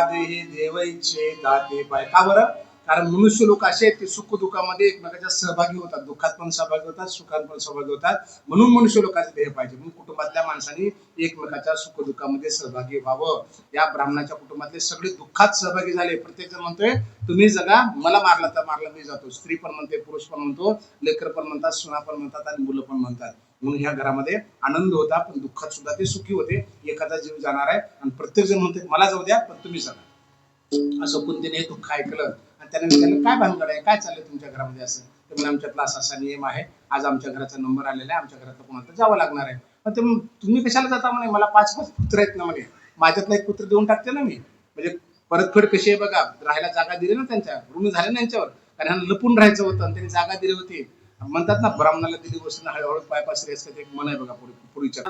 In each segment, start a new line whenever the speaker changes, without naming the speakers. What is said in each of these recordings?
देही देव इच्छे दाते पाय. का बरं? कारण मनुष्य लोक असे आहेत की सुख दुःखामध्ये एकमेकांच्या सहभागी होतात, दुःखात पण सहभागी होतात, सुखात पण सहभागी होतात. म्हणून मनुष्य लोकांचे ध्येय पाहिजे. म्हणून कुटुंबातल्या माणसांनी एकमेकाच्या सुख दुःखामध्ये सहभागी व्हावं. या ब्राह्मणाच्या कुटुंबातले सगळे दुःखात सहभागी झाले. प्रत्येक जण म्हणतोय तुम्ही जगा, मला मारला तर मारला, मी जातो. स्त्री पण म्हणते, पुरुष पण म्हणतो, लेकर पण म्हणतात, सुना पण म्हणतात आणि मुलं पण म्हणतात. म्हणून ह्या घरामध्ये आनंद होता, पण दुःखात सुद्धा ते सुखी होते. एखादा जीव जाणार आहे आणि प्रत्येक जण म्हणते मला जाऊ द्या पण तुम्ही जगा. असं कुंतीने हे दुःख ऐकलं आणि त्याने विचारलं काय भानगड आहे, काय चाललंय तुमच्या घरामध्ये? असं ते म्हणजे आमच्यातला असा असा नियम आहे, आज आमच्या घराचा नंबर आलेला आहे, आमच्या घरात कोणाला जावं लागणार आहे. पण ते तुम्ही कशाला जाता म्हणे, मला 5-5 पुत्र आहेत ना म्हणे, माझ्यातला एक पुत्र देऊन टाकते ना मी. म्हणजे परतफेड कशी आहे बघा, राहायला जागा दिली ना, त्यांच्या ऋण झाले ना यांच्यावर, कारण ह्यांना लपून राहायचं होतं आणि त्यांनी जागा दिली होती. म्हणतात ना ब्राह्मणाला दिली गोष्ट हळूहळू पायपास रेस करते, एक मन आहे बघा पूर्वीच्या.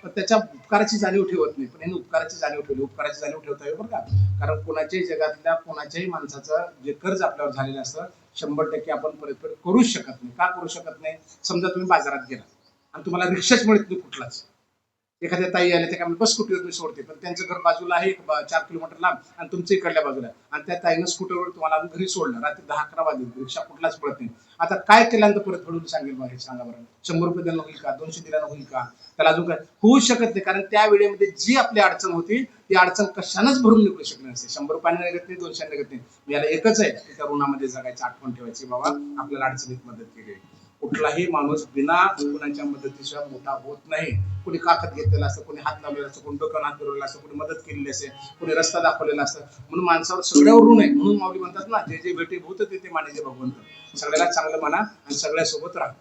त्याच्या उपकाराची जाणीव ठेवत नाही, पण यांनी उपकाराची जाणीव ठेवली. उपकाराची जाणीव ठेवता येईल बरं का, कारण कोणाच्याही जगातल्या कोणाच्याही माणसाचं जे कर्ज आपल्यावर झालेलं असतं 100% आपण परतफेड करूच शकत नाही. का करू शकत नाही? समजा तुम्ही बाजारात गेला आणि तुम्हाला रिक्षाच मिळत नाही कुठलाच, एखाद्या ताई आल्या त्या काय बस स्कूटीवर मी सोडते, पण त्यांचं घर बाजूला आहे 4 किलोमीटर लांब आणि तुमचं इकडल्या बाजूला, आणि त्या ताईनं स्कूटरवर तुम्हाला घरी सोडलं, रात्री 10-11 वाजले, रिक्षा कुठलाच पडत नाही. आता काय केल्यानंतर परत फडून सांगेल बा, हे सांगा बरं. 100 रुपये दिला होईल का? 200 दिला होईल का? त्याला अजून काय होऊ शकत नाही, कारण त्या वेळेमध्ये जी आपली अडचण होती ती अडचण कशानंच भरून निघू शकली नसते. 100 रुपयाने निघत नाही, 200 निघत नाही. याला एकच आहे, त्या ऋणामध्ये जगायची आठवण ठेवायची, बाबा आपल्याला अडचणीत मदत केली. कुठलाही माणूस बिना कुणाच्या मदतीशिवाय मोठा होत नाही. कोणी काखत घेतलेला असतं, कोणी हात लावलेला असतो, कोणी डोक्यावर हात फिरवलेला असतो, कोणी मदत केलेली असते, कोणी रस्ता दाखवलेला असतं. म्हणून माणसावर सगळ्यावर ऋण आहे. म्हणून माऊली म्हणतात ना, जे जे भेटे भूत ते ते माने जे भगवंत. सगळ्याला चांगलं म्हणा आणि सगळ्यासोबत राहा.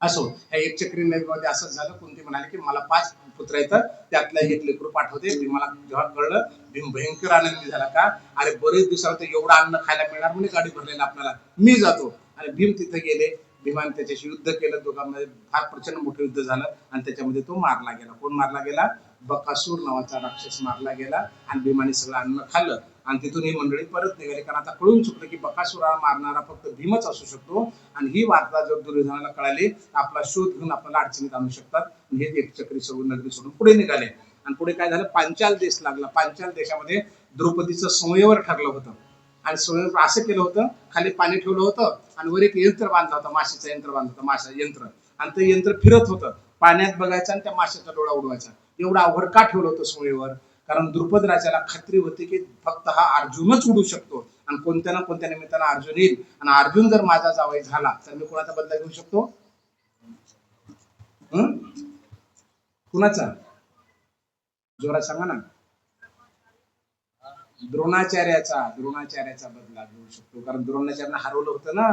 असो, ह्या एक चक्री नदीमध्ये असंच झालं. कोणती म्हणाले की मला 5 पुत्र येतात, त्यातला एक लेकरू पाठवते. भीमाला जेव्हा कळलं, भीम भयंकर आनंदी झाला. का? अरे बरेच दिवसावर एवढं अन्न खायला मिळणार म्हणजे गाडी भरलेला आपल्याला, मी जातो. आणि भीम तिथे गेले. भीमाने त्याच्याशी युद्ध केलं, दोघांमध्ये फार प्रचंड मोठं युद्ध झालं आणि त्याच्यामध्ये तो मारला गेला. कोण मारला गेला? बकासूर नावाचा राक्षस मारला गेला. आणि भीमाने सगळं अन्न खाल्लं आणि तिथून ही मंडळी परत निघाली, कारण आता कळून चुकलं की बकासुराला मारणारा फक्त भीमच असू शकतो. आणि ही वार्ता जर दुर्योधनाला कळाली, आपला शोध घेऊन आपल्याला अडचणीत आणू शकतात. हे एक चक्री सोडून नगरी सोडून पुढे निघाले. आणि पुढे काय झालं? पांचाल देश लागला. पांचाल देशामध्ये द्रौपदीचं संयवर ठरलं होतं. आणि स्वयं असं केलं होतं, खाली पाणी ठेवलं होतं आणि वर एक यंत्र बांधलं होतं, माशीचं यंत्र बांधलं होतं, माशा यंत्र. आणि ते यंत्र फिरत होतं, पाण्यात बघायचं आणि त्या माशाचा डोळा उडवायचा. एवढं अवघड का ठेवलं होतं सोयीवर? कारण द्रुपद राजाला खात्री होती की फक्त हा अर्जुनच उडू शकतो आणि कोणत्या ना कोणत्या निमित्तानं अर्जुन येईल, आणि अर्जुन जर माझा जावई झाला तर मी कोणाचा बदला घेऊ शकतो? कुणाचा? जोरात सांगा ना. द्रोणाचार्याचा बदला घेऊ शकतो, कारण द्रोणाचार्याला हरवलं होतं ना,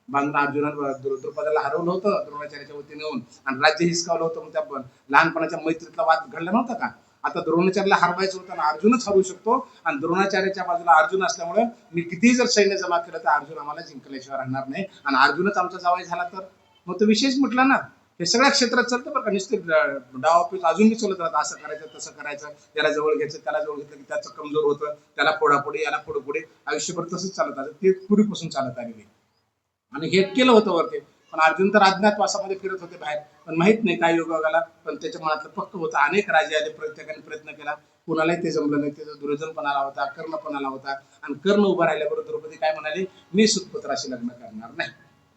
बांधून अर्जुनाला द्रुपदाला हरवलं होतं द्रोणाचार्याच्या वतीने येऊन, आणि राज्य हिसकावलं होतं. मग त्या लहानपणाच्या मैत्रीतला वाद घडला नव्हता का? आता द्रोणाचार्याला हरवायचं होतं आणि अर्जुनच हरवू शकतो, आणि द्रोणाचार्याच्या बाजूला अर्जुन असल्यामुळे मी कितीही जर सैन्य जमा केलं तर अर्जुन आम्हाला जिंकल्याशिवाय राहणार नाही, आणि अर्जुनच आमचा जावई झाला तर मग तो विशेष म्हटला ना. हे सगळ्या क्षेत्रात चालतं बरं का, नुसते डावापीठ अजून मी चालत राहतं, असं करायचं तसं करायचं, त्याला जवळ घ्यायचं, त्याला जवळ घेतलं की त्याचं कमजोर होतं, त्याला फोडाफोडी, याला फोडोफोडी, आयुष्यभर तसंच चालत आलं. ते पूर्वीपासून चालत आलेले. आणि हे केलं होतं वरती. पण अर्जुन तर अज्ञातवासामध्ये फिरत होते बाहेर, पण माहित नाही काय योगाला, पण त्याच्या मनातलं पक्क होतं. अनेक राजे आले, प्रत्येकाने प्रयत्न केला, कुणालाही ते जमलं नाही. त्याचा दुर्योधन पण आला होता, कर्ण पण आला होता. आणि कर्ण उभा राहिल्याबरोबर द्रौपदी काय म्हणाली? मी सुतपुत्राशी लग्न करणार नाही,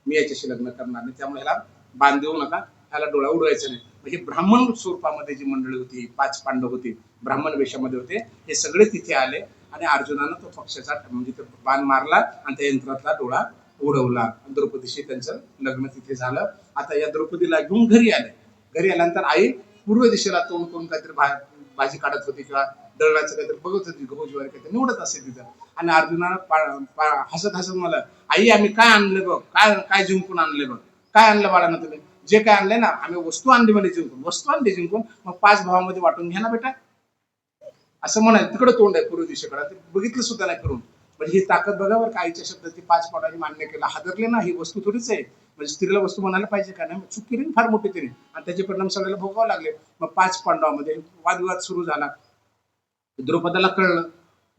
मी याच्याशी लग्न करणार नाही, त्यामुळे ह्याला बांध देऊ नका, ह्याला डोळा उडवायचा नाही. म्हणजे ब्राह्मण स्वरूपामध्ये जी मंडळी होती, 5 पांडव होती, ब्राह्मण वेशामध्ये होते, हे सगळे तिथे आले. आणि अर्जुनानं तो पक्षाचा म्हणजे तो बाण मारला आणि त्या यंत्रातला डोळा उडवला. द्रौपदीशी त्यांचं लग्न तिथे झालं. आता या द्रौपदीला घेऊन घरी आले. घरी आल्यानंतर आई पूर्व दिशेला तोंड करून काहीतरी भाजी काढत होती किंवा दळणाचं काहीतरी बघत होती, गहू ज्वारी काहीतरी निवडत असेल तिथं. आणि अर्जुनानं हसत हसत मला, आई आम्ही काय आणले बघ, काय काय जिंकून आणले बघ, काय आणलं बाळा ना तुम्ही? जे काय आणलंय ना, आम्ही वस्तू आणली म्हणजे जिंकून, वस्तू आणली जिंकून, मग 5 भावामध्ये वाटून घ्या ना बेटा, असं म्हणाल. तिकडे तोंड आहे पूर्व दिशेकडे, बघितलं सुद्धा नाही करून. म्हणजे ही ताकद बघा बरं का, आईच्या शब्दाची 5 पावलांनी मान्य केलं. हादरले ना, ही वस्तू थोडीच आहे. म्हणजे स्त्रीला वस्तू म्हणायला पाहिजे का? नाही, चूक केली फार मोठी तिने, आणि त्याचे परिणाम सगळ्याला भोगावे लागले. मग 5 पांडवामध्ये वादविवाद सुरू झाला. द्रौपदाला कळलं,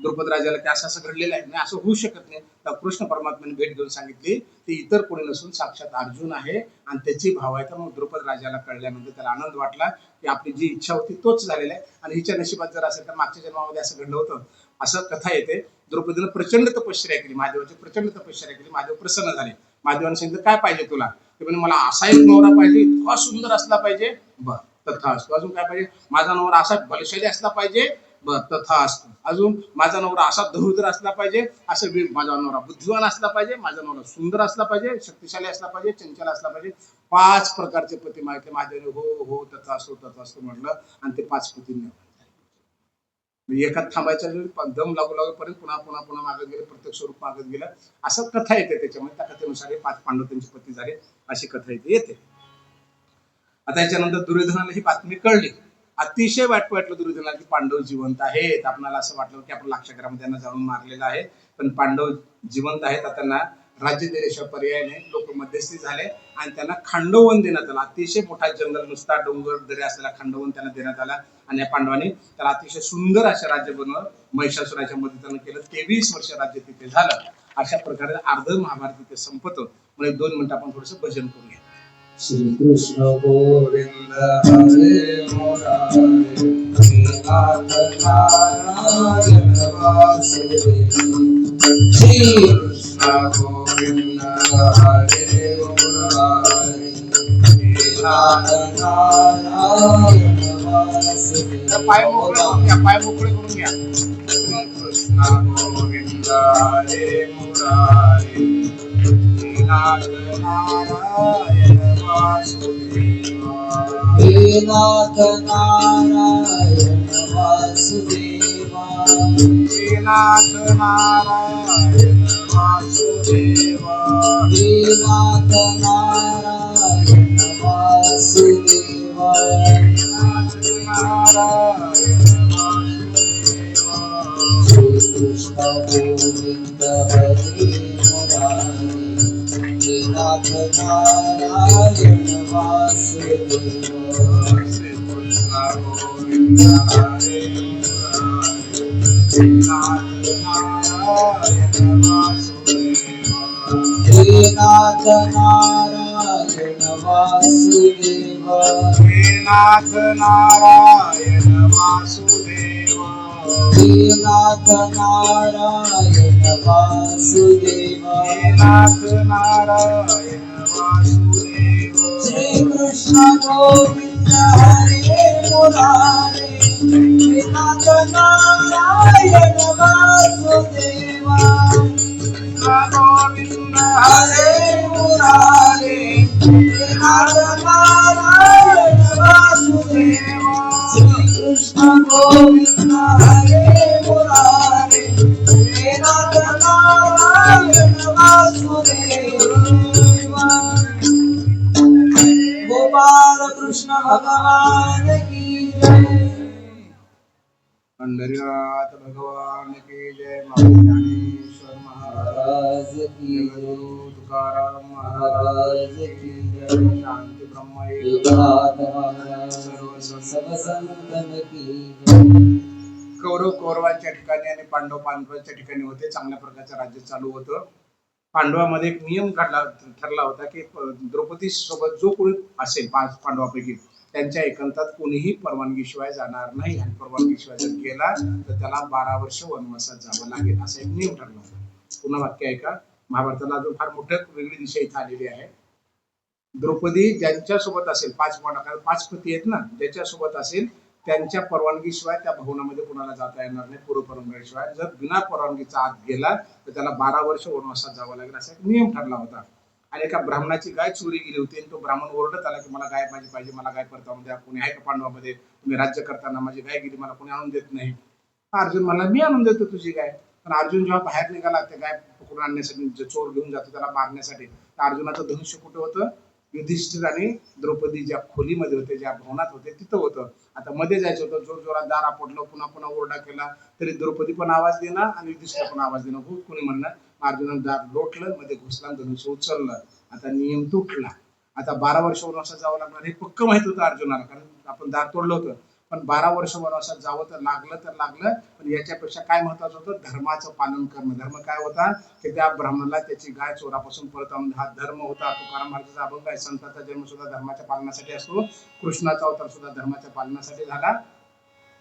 द्रौपद राजाला की असं असं घडलेलं आहे, नाही असं होऊ शकत नाही. तर कृष्ण परमात्म्याने भेट घेऊन सांगितली ते इतर कोणी नसून साक्षात अर्जुन आहे आणि त्याची भाव आहे. तर मग द्रौपद राजाला कळल्यानंतर त्याला आनंद वाटला की आपली जी इच्छा होती तोच झालेला आहे. आणि हिच्या नशिबात जर असेल तर मागच्या जन्मामध्ये असं घडलं होतं, असं कथा येते. द्रौपदीनं प्रचंड तपश्चर्या केली, महादेवाची प्रचंड तपश्चर्या केली. महादेव प्रसन्न झाले. महादेवाने सांगितलं काय पाहिजे तुला? ते म्हणजे मला असा एक नवरा पाहिजे, इतका सुंदर असला पाहिजे. बर तथा असतो. अजून काय पाहिजे? माझा नवरा असा बलशाली असला पाहिजे. बर तथा असतो. अजून माझा नवरा असा धनुधर असला पाहिजे. असं माझा नवरा बुद्धिवान असला पाहिजे. माझा नवरा सुंदर असला पाहिजे, शक्तिशाली असला पाहिजे, चंचल असला पाहिजे. 5 प्रकारचे पती मागितले. महादेवाने हो हो तथा असतो म्हटलं आणि ते 5 पतींनी एकात थांबायच्या दम लागू लागूपर्यंत पुन्हा पुन्हा पुन्हा मागत गेले, प्रत्येक स्वरूप मागत गेलं. असं कथा येते त्याच्यामध्ये. त्या कथेनुसार हे 5 पांडव त्यांचे पती झाले, अशी कथा इथे येते. आता याच्यानंतर दुर्योधनाला ही बातमी कळली. अतिशय वाईट वाटलं दुर्योधनाला की पांडव जिवंत आहेत. आपल्याला असं वाटलं की आपण लाक्षागृहामध्ये त्यांना जाऊन मारलेलं आहे, पण पांडव जिवंत आहेत. आता त्यांना राज्य देण्याशिवाय पर्याय नाही. लोक मध्यस्थी झाले आणि त्यांना खांडवन देण्यात आला. अतिशय मोठा जंगल, नुसता डोंगर दरी असलेला खांडवन त्यांना देण्यात आला आणि या पांडवांनी त्याला अतिशय सुंदर असे राज्य बनवलं. महिषासुराच्या मदतीनं केलं. 23 वर्ष राज्य तिथे झालं. अशा प्रकारे अर्ध महाभारत तिथे संपतं. म्हणजे 2 मिनिटं आपण थोडंसं भजन करूया. श्री कृष्ण गोविंद हरे मुरारे, नाथ नारायण वासुदेव. श्री कृष्ण गोविंद हरे मुरारे, नाथ नारायण वासुदेव. पाय मोकळे करून घ्या. श्री कृष्ण गोविंद हरे मुरारे, नाथ नारायण वासुदेव. हे नाथ नारायण वासुदेव. हे नाथ नारायण वासुदेव. हे नाथ नारायण वासुदेव. नाथ नारायण वासुदेव. श्री कृष्ण गोविंद हरे मुरारे, नाथ नारायण वासुदेव. श्री कृष्ण गोविंद हरे मुरारे, नाथ नारायण वासुदेव. हे नाथ नारायण वासुदेव. हे नाथ नारायण वासुदेव. हे नाथ नारायण वासुदेव. हे नाथ नारायण वासुदेव. श्री कृष्ण गोविंद हरे मुरारे, हे नाथ नारायण वासुदेव. कृष्ण गोविंद हरे मुरारे, हे नाथ नारायण वासुदेव. श्री कृष्ण गोविंद हरे मुरारे, हे नाथ नारायण वासुदेव. गोपाल कृष्ण भगवान की जय. पंढरीनाथ भगवान की जय. ज्ञानेश्वर महाराज की जय. तुकाराम महाराज की जय. शांती ब्रह्म सर्व संतन की जय. कौरवांच्या ठिकाणी आणि पांडवांच्या ठिकाणी होते. चांगल्या प्रकारचं राज्य चालू होतं. पांडवामध्ये एक नियम ठरला होता की द्रौपदी सोबत जो कोणी असेल 5 पांडवापैकी त्यांच्या एकांतात कोणीही परवानगीशिवाय जाणार नाही. आणि परवानगीशिवाय जर गेला तर त्याला 12 वर्ष वनवासात जावं लागेल, असा एक नियम ठरला होता. पुन्हा वाक्य ऐका. महाभारताला अजून फार मोठं वेगळी दिशा इथे आलेली आहे. द्रौपदी ज्यांच्या सोबत असेल 5 पती आहेत ना, ज्याच्या सोबत असेल त्यांच्या परवानगीशिवाय त्या भवनामध्ये कोणाला जाता येणार नाही. पूर्व परवानगीशिवाय जर बिना परवानगीचा आत गेला तर त्याला 12 वर्ष वनवासात जावं लागेल, असा एक नियम ठरला होता. आणि एका ब्राह्मणाची गाय चोरी गेली होती आणि तो ब्राह्मण ओरडत आला की मला गाय माझी पाहिजे, मला गाय परतावून द्या. कोणी आहे का पांडवामध्ये? तुम्ही राज्य करताना माझी गाय गेली, मला कोणी आणून देत नाही. अर्जुन म्हणला मी आणून देतो तुझी गाय. पण अर्जुन जेव्हा बाहेर निघाला त्या गाय पकडून आणण्यासाठी, जो चोर घेऊन जातो त्याला मारण्यासाठी, तर अर्जुनाचं धनुष्य कुठं होतं? युधिष्ठिर आणि द्रौपदी ज्या खोलीमध्ये होते, ज्या भवनात होते तिथं होतं. आता मध्ये जायचं होतं. जोर जोरात दार आपटलं, पुन्हा पुन्हा ओरडा केला तरी द्रौपदी पण आवाज देणार आणि युधिष्ठिर पण आवाज देणार. खूप कोणी म्हणणार. अर्जुनानं दार लोटलं, मध्ये घुसला, धनुष्य उचललं. आता नियम तुटला. आता 12 वर्ष वनवासात जावं लागणार हे पक्क माहित होतं अर्जुनाला, कारण आपण दार तोडलं होतं. पण 12 वर्ष वनवासात जावं तर लागलं. पण याच्यापेक्षा काय महत्वाचं होतं? धर्माचं पालन करणं. धर्म काय होता? की त्या ब्राह्मणाला त्याची गाय चोरापासून परत आणून, हा धर्म होता. तुकाराम महाराजांचा अभंग आहे, संतांचा जन्म सुद्धा धर्माच्या पालनासाठी असतो. कृष्णाचा अवतार सुद्धा धर्माच्या पालनासाठी झाला.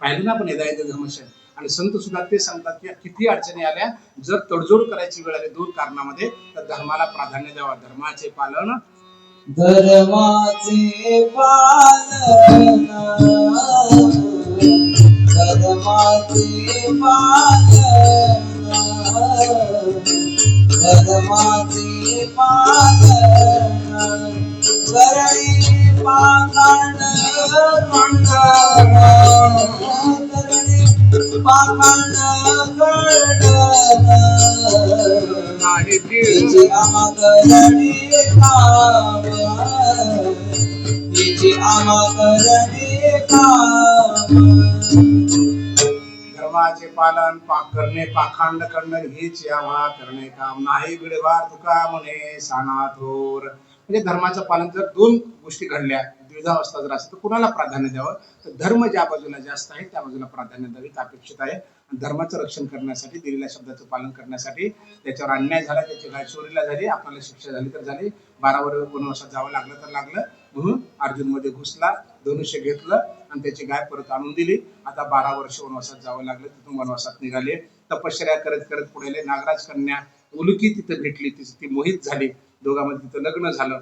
पाहिलं ना आपण, हिदायत धर्मशय. आणि संत सुद्धा ते सांगतात की किती अडचणी आल्या, जर तडजोड करायची वेळ आली दोन कारणामध्ये, तर धर्माला प्राधान्य द्यावा. धर्माचे पालन,
धर्माचे पालन, धर्माचे पालन, धर्माचे पालन करणे पाखंड करणे पाखंड
नाही
तिची आम्हा करणे काम, तिची आम्हा करणे काम.
धर्माचे पालन करणे पाखंड करणं हेच यावा करणे काम, नाही बिडवार तुका म्हणे साना थोर. म्हणजे धर्माचं पालन जर दोन गोष्टी घडल्या, द्विधावस्था जर असेल तर कुणाला प्राधान्य द्यावं, तर धर्म ज्या बाजूला जास्त आहे त्या बाजूला प्राधान्य द्यावीत अपेक्षित आहे. धर्माचं रक्षण करण्यासाठी, दिलेल्या शब्दाचं पालन करण्यासाठी, त्याच्यावर अन्याय झाला, त्याची गाय चोरीला झाली, आपल्याला शिक्षा झाली तर झाली, 12 वर्ष वनवासात जावं लागलं तर लागलं, म्हणून अर्जुन मध्ये घुसला, धनुष्य घेतलं आणि त्याची गाय परत आणून दिली. आता 12 वर्ष वनवासात जावं लागलं, तिथून वनवासात निघाले, तपश्चर्या करत करत पुढे नागराज कन्या उलुकी तिथं भेटली, ती मोहित झाली, दोघांमध्ये तिथं लग्न झालं,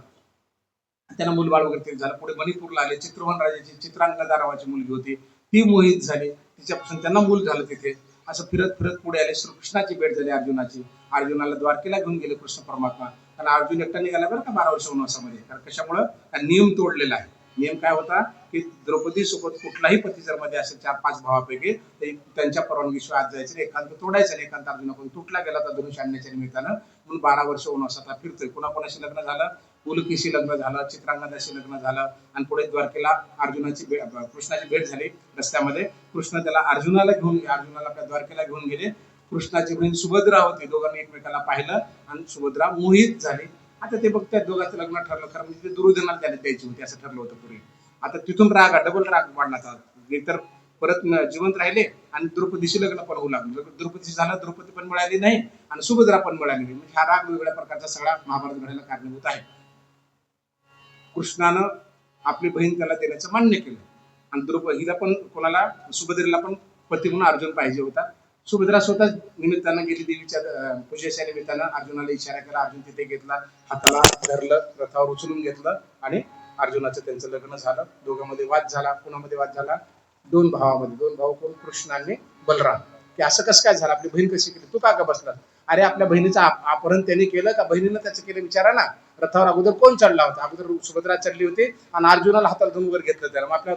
त्यांना मुलबाळ वगैरे झालं. पुढे मणिपूरला आले, चित्रवन राजाची चित्रांगदा नावाची मुलगी होती, ती मोहित झाली, तिच्यापासून त्यांना मूल झालं तिथे. असं फिरत फिरत पुढे आले, श्रीकृष्णाची भेट झाली अर्जुनाची, अर्जुनाला द्वारकेला घेऊन गेले कृष्ण परमात्मा. कारण अर्जुन एकटा निघाला बरं का 12 वर्ष वनवासामध्ये. कारण कशामुळं, नियम तोडलेला आहे. नियम काय होता की द्रौपदी सोबत कुठलाही पती जर मध्ये असेल 4-5 भावापैकी, त्यांच्या परवानगीशिवाय आज जायचं, एकांत तोडायचं नाही. एकांत अर्जुनाकडून तुटला गेला तर धनुष्य आणण्याच्या निमित्तानं, म्हणून 12 वर्ष वनवासात फिरतोय. कोणाकोणाशी लग्न झालं, उलुकीशी लग्न झालं, चित्रांगदाशी लग्न झालं, आणि पुढे द्वारकेला अर्जुनाची कृष्णाची भेट झाली. रस्त्यामध्ये कृष्ण त्याला अर्जुनाला आपल्या द्वारकेला घेऊन गेले. कृष्णाची बहीण सुभद्रा होती, दोघांनी एकमेकाला पाहिलं आणि सुभद्रा मोहित झाली. आता ते बघतात, दोघांचं लग्न ठरलं, कारण म्हणजे ते दुर्योधनाला त्याला द्यायची होती असं ठरलं होतं पूर्वी. आता तिथून डबल राग वाढला, तर परत जिवंत राहिले आणि द्रौपदीशी लग्न पण होऊ लागलं. द्रौपदीशी झालं, द्रौपदी पण मिळाली नाही आणि सुभद्रा पण मिळाली नाही. म्हणजे हा राग वेगळ्या प्रकारचा सगळा महाभारत घडायला कारणीभूत आहे. कृष्णानं आपली बहीण त्याला देण्याचं मान्य केलं आणि द्रौपदीला पण, कोणाला, सुभद्रेला पण पती म्हणून अर्जुन पाहिजे होता. सुभद्रा स्वतः निमित्तानं गेली, देवीच्या पूजेच्या निमित्तानं अर्जुनाला इशारा केला. अर्जुन तिथे घेतला, हाताला धरलं, रथावर उचलून घेतलं आणि अर्जुनाचं त्यांचं लग्न झालं. दोघांमध्ये वाद झाला. कुणामध्ये वाद झाला? दोन भावामध्ये. दोन भाऊ कोण? कृष्ण आणि बलराम. की असं कसं काय झालं, आपली बहीण कशी केली, तू का बसला? अरे आपल्या बहिणीचं अपहरण त्यांनी केलं का बहिणीनं त्याचं केलं, विचारा ना. रथावर अगोदर कोण चढला होता? अगोदर सुभद्रा चढली होती आणि अर्जुनाला हाताला धरून वर घेतलं त्याला. मग आपल्या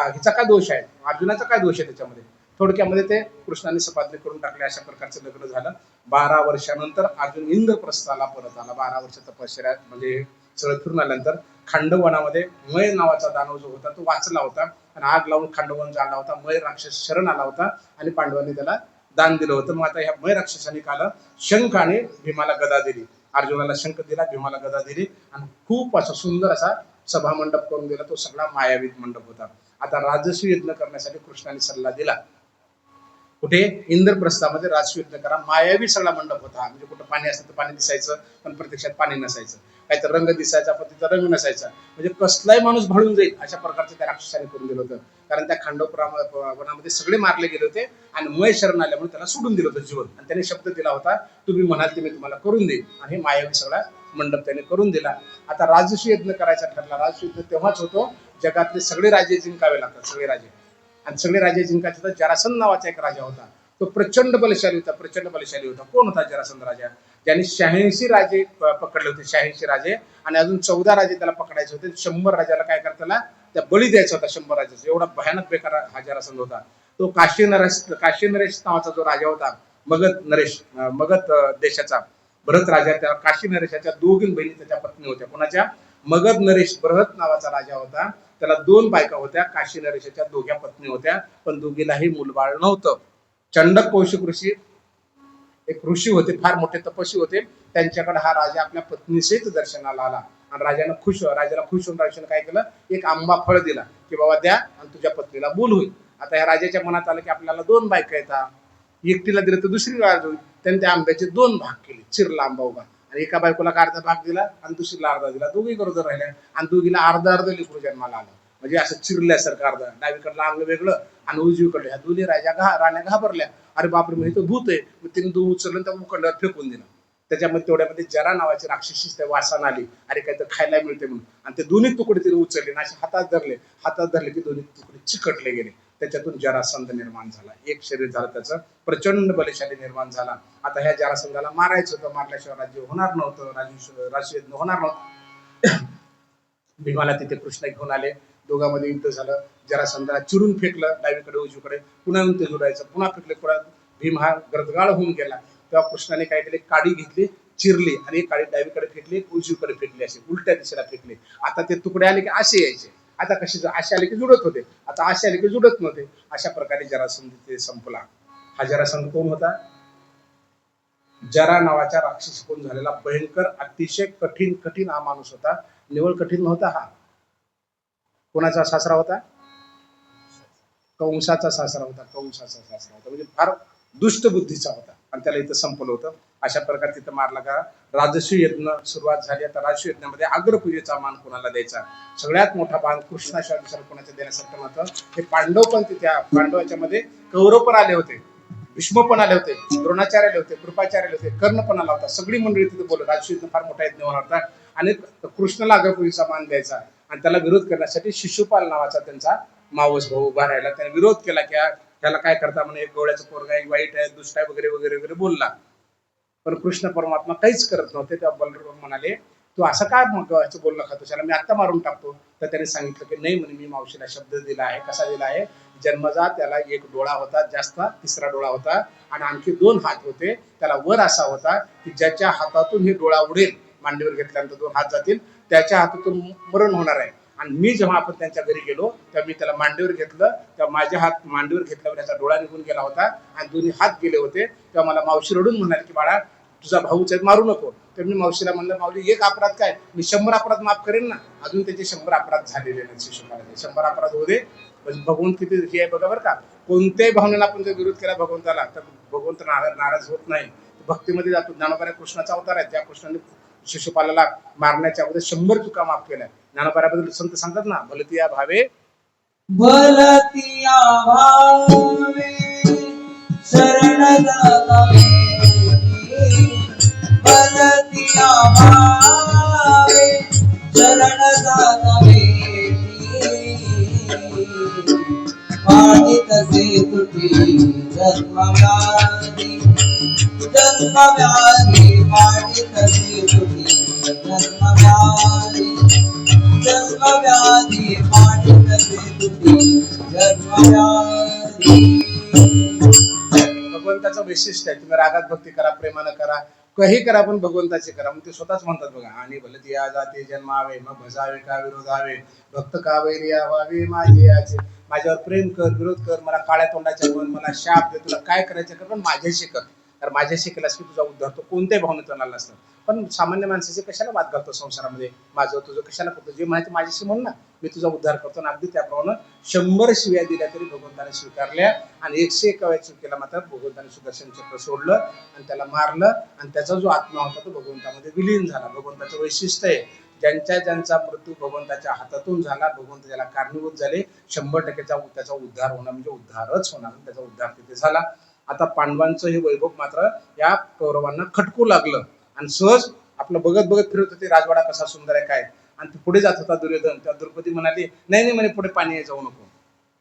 हिचा काय दोष आहे, अर्जुनाचा काय दोष आहे त्याच्यामध्ये? थोडक्यामध्ये ते कृष्णाने सपादने करून टाकले. अशा प्रकारचं लग्न झालं. 12 वर्षानंतर अर्जुन इंद्रप्रस्थाला परत आला. 12 वर्ष तपश्चर्या म्हणजे सगळं फिरून आल्यानंतर खांडवनामध्ये मय नावाचा दानव जो होता तो वाचला होता आणि आग लावून खांडवन जाळला होता. मय राक्षस शरण आला होता आणि पांडवांनी त्याला दान दिलं होतं. मग आता ह्या मय राक्षसाने काल शंख आणि भीमाला गदा दिली. अर्जुनाला शंख दिला, भीमाला गदा दिली आणि खूप असा सुंदर असा सभा मंडप करून दिला. तो सगळा मायावीत मंडप होता. आता राजस्वी यज्ञ करण्यासाठी कृष्णाने सल्ला दिला. कुठे? इंद्रप्रस्थामध्ये राजस्वी यज्ञ करा. मायावी सगळा मंडप होता. म्हणजे कुठं पाणी असतं तर पाणी दिसायचं, पण प्रत्यक्षात पाणी नसायचं. काही तर रंग दिसायचा, पण तिथं रंग नसायचा. म्हणजे कसलाही माणूस भाळून जाईल अशा प्रकारचं त्या राक्षसाने करून दिलं होतं. कारण त्या खांडव वनामध्ये सगळे मारले गेले होते आणि मय शरण आल्यामुळे त्याला सोडून दिलं होतं जीवन. आणि त्याने शब्द दिला होता, तुम्ही म्हणाल ते मी तुम्हाला करून देईन. आणि हे मायावी सगळा मंडप त्याने करून दिला. आता राजस्वी यज्ञ करायचा ठरला. राजस्वी यज्ञ तेव्हाच होतो जगातले सगळे राजे जिंकावे लागतात, सगळे राजे. आणि सगळे राजे जिंकायचे होता. जरासंध नावाचा एक राजा होता. तो प्रचंड बलशाली होता, प्रचंड बलशाली होता. कोण होता जरासंध राजा? ज्यांनी 86 राजे पकडले होते, 86 राजे, आणि अजून 14 राजे त्याला पकडायचे होते. 100 राजाला काय करताना त्या बळी द्यायचा होता. 100 राजाचा. एवढा भयानक बेकार हा जरासंध होता. तो काशी नरेश नावाचा जो राजा होता, मगध देशाचा भरत राजा, त्या काशी नरेशाच्या दोघी बहिणी त्याच्या पत्नी होत्या. कोणाच्या? मगध नरेश भरत नावाचा राजा होता. त्याला 2 बायका होत्या. काशी नरेशाच्या दोघ्या पत्नी होत्या, पण दोघीलाही मूलबाळ नव्हतं. चंडक कौशिक ऋषी एक ऋषी होते, फार मोठे तपस्वी होते. त्यांच्याकडे हा राजा आपल्या पत्नीसहित दर्शनाला आला आणि राजाला खुश होऊन राजाने काय केलं? एक आंबा फळ दिला की बाबा द्या आणि तुझ्या पत्नीला बोल होईल. आता ह्या राजाच्या मनात आलं की आपल्याला 2 बायका येतात, एकटीला दिलं तर दुसरी राज होईल. त्यांनी त्या आंब्याचे 2 भाग केले. चिरला आंबा उभा आणि एका बायकोला अर्धा भाग दिला आणि दुसरीला अर्धा दिला. दोघी गरोदर राहिल्या आणि दोघीला अर्धा लेकरू जन्माला आलं. म्हणजे असं चिरल्यासारखं अर्धा, डावीकडलं अंग वेगळं आणि उजवीकडलं. ह्या दोन्ही राण्या घाबरल्या. अरे बापरे, म्हणजे तो भूत आहे. मग तिने दूध उचललं आणि त्या उकडल्यावर फेकून दिलं. त्याच्यामध्ये तेवढ्यामध्ये जरा नावाची राक्षसी त्या वासानं आली, अरे काय तर खायला मिळते म्हणून, आणि ते दोन्ही तुकडे तिने उचलले आणि असे हातात धरले की दोन्ही तुकडे चिकटले गेले. त्याच्यातून जरासंध निर्माण झाला. एक शरीर झालं त्याचं, प्रचंड बलशाली निर्माण झाला. आता ह्या जरासंधाला मारायचं होतं, मारल्याशिवाय राज्य होणार नव्हतं, राजयज्ञ होणार नव्हतं. भीमाला तिथे कृष्ण घेऊन आले, दोघांमध्ये युद्ध झालं. जरासंधाला चिरून फेकलं डावीकडे उजवीकडे, पुन्हा युद्ध जोडायचं, पुन्हा फेकले. पुन्हा भीम हा गरदगाळ होऊन गेला. तेव्हा कृष्णाने काय केले, काडी घेतली, चिरली आणि एक काडी डावीकडे फेकली, उजवीकडे फेकली, असे उलट्या दिशेला फेकले. आता ते तुकडे आले की असे यायचे. आता कसे असे आले की जुडत होते, आता असे आले की जुडत नव्हते. अशा प्रकारे जरासंध ते संपला. हा जरासंध कोण होता? जरा नावाच्या राक्षसीकडून झालेला भयंकर, अतिशय कठीण हा माणूस होता. निवळ कठीण नव्हता हा. कोणाचा सासरा होता? कंसाचा सासरा होता. म्हणजे फार दुष्ट बुद्धीचा होता आणि त्याला इथं संपलं होतं. अशा प्रकारे तिथं मारला का राजसूय यज्ञ सुरुवात झाली. आता राजसूय यज्ञामध्ये अग्रपूजेचा मान कोणाला द्यायचा? सगळ्यात मोठा मान कृष्णाशिवाय दुसरा कोणाच्या देण्यासारखं नव्हतं. हे पांडव पण त्या पांडवाच्या मध्ये कौरव पण आले होते, भीष्म पण आले होते, द्रोणाचार्य आले होते, कृपाचार्य आले होते, कर्ण पण आला होता. सगळी मंडळी तिथे बोलत. राजसूय यज्ञ फार मोठा यज्ञ होणार होता आणि कृष्णाला अग्रपूजेचा मान द्यायचा. आणि त्याला विरोध करण्यासाठी शिशुपाल नावाचा त्यांचा मावस भाऊ उभा राहिला. त्याने विरोध केला की त्याला काय करता म्हणे, एक डोळ्याचं पोरगा आहे, वाईट आहे, दुष्ट आहे, वगैरे वगैरे वगैरे बोलला. पण कृष्ण परमात्मा काहीच करत नव्हते. तेव्हा बलराम म्हणाले, तू असं काय बोलणं खातो, त्याला मी आत्ता मारून टाकतो. तर त्याने सांगितलं की नाही म्हणे, मी मावशीला शब्द दिला आहे. कसा दिला आहे? जन्मजात त्याला एक डोळा होता, जास्त तिसरा डोळा होता आणि आणखी 2 हात होते. त्याला वर असा होता की ज्याच्या हातातून हे डोळा उडेल, मांडीवर घेतल्यानंतर 2 हात जातील, त्याच्या हातातून मरण होणार आहे. आणि मी जेव्हा आपण त्यांच्या घरी गेलो तेव्हा मी त्याला मांडीवर घेतलं, तेव्हा माझ्या हात मांडीवर घेतल्यावर त्याचा डोळा निघून गेला होता आणि दोन्ही हात गेले होते. तेव्हा मला मावशी रडून म्हणाली की बाळा, तुझा भाऊच आहे, मारू नको. तर मी मावशीला म्हणलं, माऊली एक अपराध काय, मी 100 अपराध माफ करेन ना. अजून त्याचे 100 अपराध झालेले नाहीत. शिशुपालाचे 100 अपराध होऊ दे. म्हणजे भगवंत किती हे आहे बघा बरं का. कोणत्याही भावनेला आपण जर विरोध केला भगवंताला तर भगवंत नाराज होत नाही, भक्तीमध्ये जातो. ज्ञानोबा कृष्णाचा अवतार आहे, त्या कृष्णाने शिशुपालाला मारण्याच्या अगोदर 100 चुका माफ केल्या. ज्ञानोबाबद्दल संत सांगतात ना, भलतिया भावे
भलतिया भावे शरण जावे, भलतिया भावे शरण जावे. मागित से तुटी जन्मव्याधी, जन्मव्याधी मागित से तुटी जन्मव्याधी, जन्मव्याधी मागित से तुटी जन्मव्याधी.
भगवंताचं वैशिष्ट्य आहे. तुम्ही रागात भक्ती करा, प्रेमानं करा, काही करा, पण भगवंताचे करा. मग ते स्वतःच म्हणतात बघा, आणि भलतिया जाते जन्मावे, मग भजावे का विरोधावे, भक्त का वैरिया व्हावे माझे याचे. माझ्यावर प्रेम कर, विरोध कर, मला काळ्या तोंडाच्या म्हण, मला शाप दे, तुला काय करायचं कर, पण माझ्याशी कर. कारण माझ्याशी केलास की तुझा उद्धार तो कोणत्याही भावनेतून आला असतं. पण सामान्य माणसाचे कशाला वाद घालतो संसारामध्ये, माझं तुझं कशाला करतो, जे माहिती माझ्याशी म्हण ना, मी तुझा उद्धार करतो. आणि अगदी त्याप्रमाणे 100 शिव्या दिल्या तरी भगवंताने स्वीकारल्या आणि 101व्या चुकीला मात्र भगवंताने सुदर्शन चक्र सोडलं आणि त्याला मारलं आणि त्याचा जो आत्मा होता तो भगवंतामध्ये विलीन झाला. भगवंताचं वैशिष्ट्य आहे, ज्यांचा मृत्यू भगवंताच्या हातातून झाला, भगवंत त्याला कारणीभूत झाले, 100% त्याचा उद्धार होणार, म्हणजे उद्धारच होणार. त्याचा उद्धार तिथे झाला. आता पांडवांचं हे वैभव मात्र या कौरवांना खटकू लागलं आणि सहज आपलं बघत बघत फिरत होते, राजवाडा कसा सुंदर आहे काय. आणि पुढे जात होता दुर्योधन. त्या द्रौपदी म्हणाली, नाही नाही म्हणे, पुढे पाणी जाऊ नको.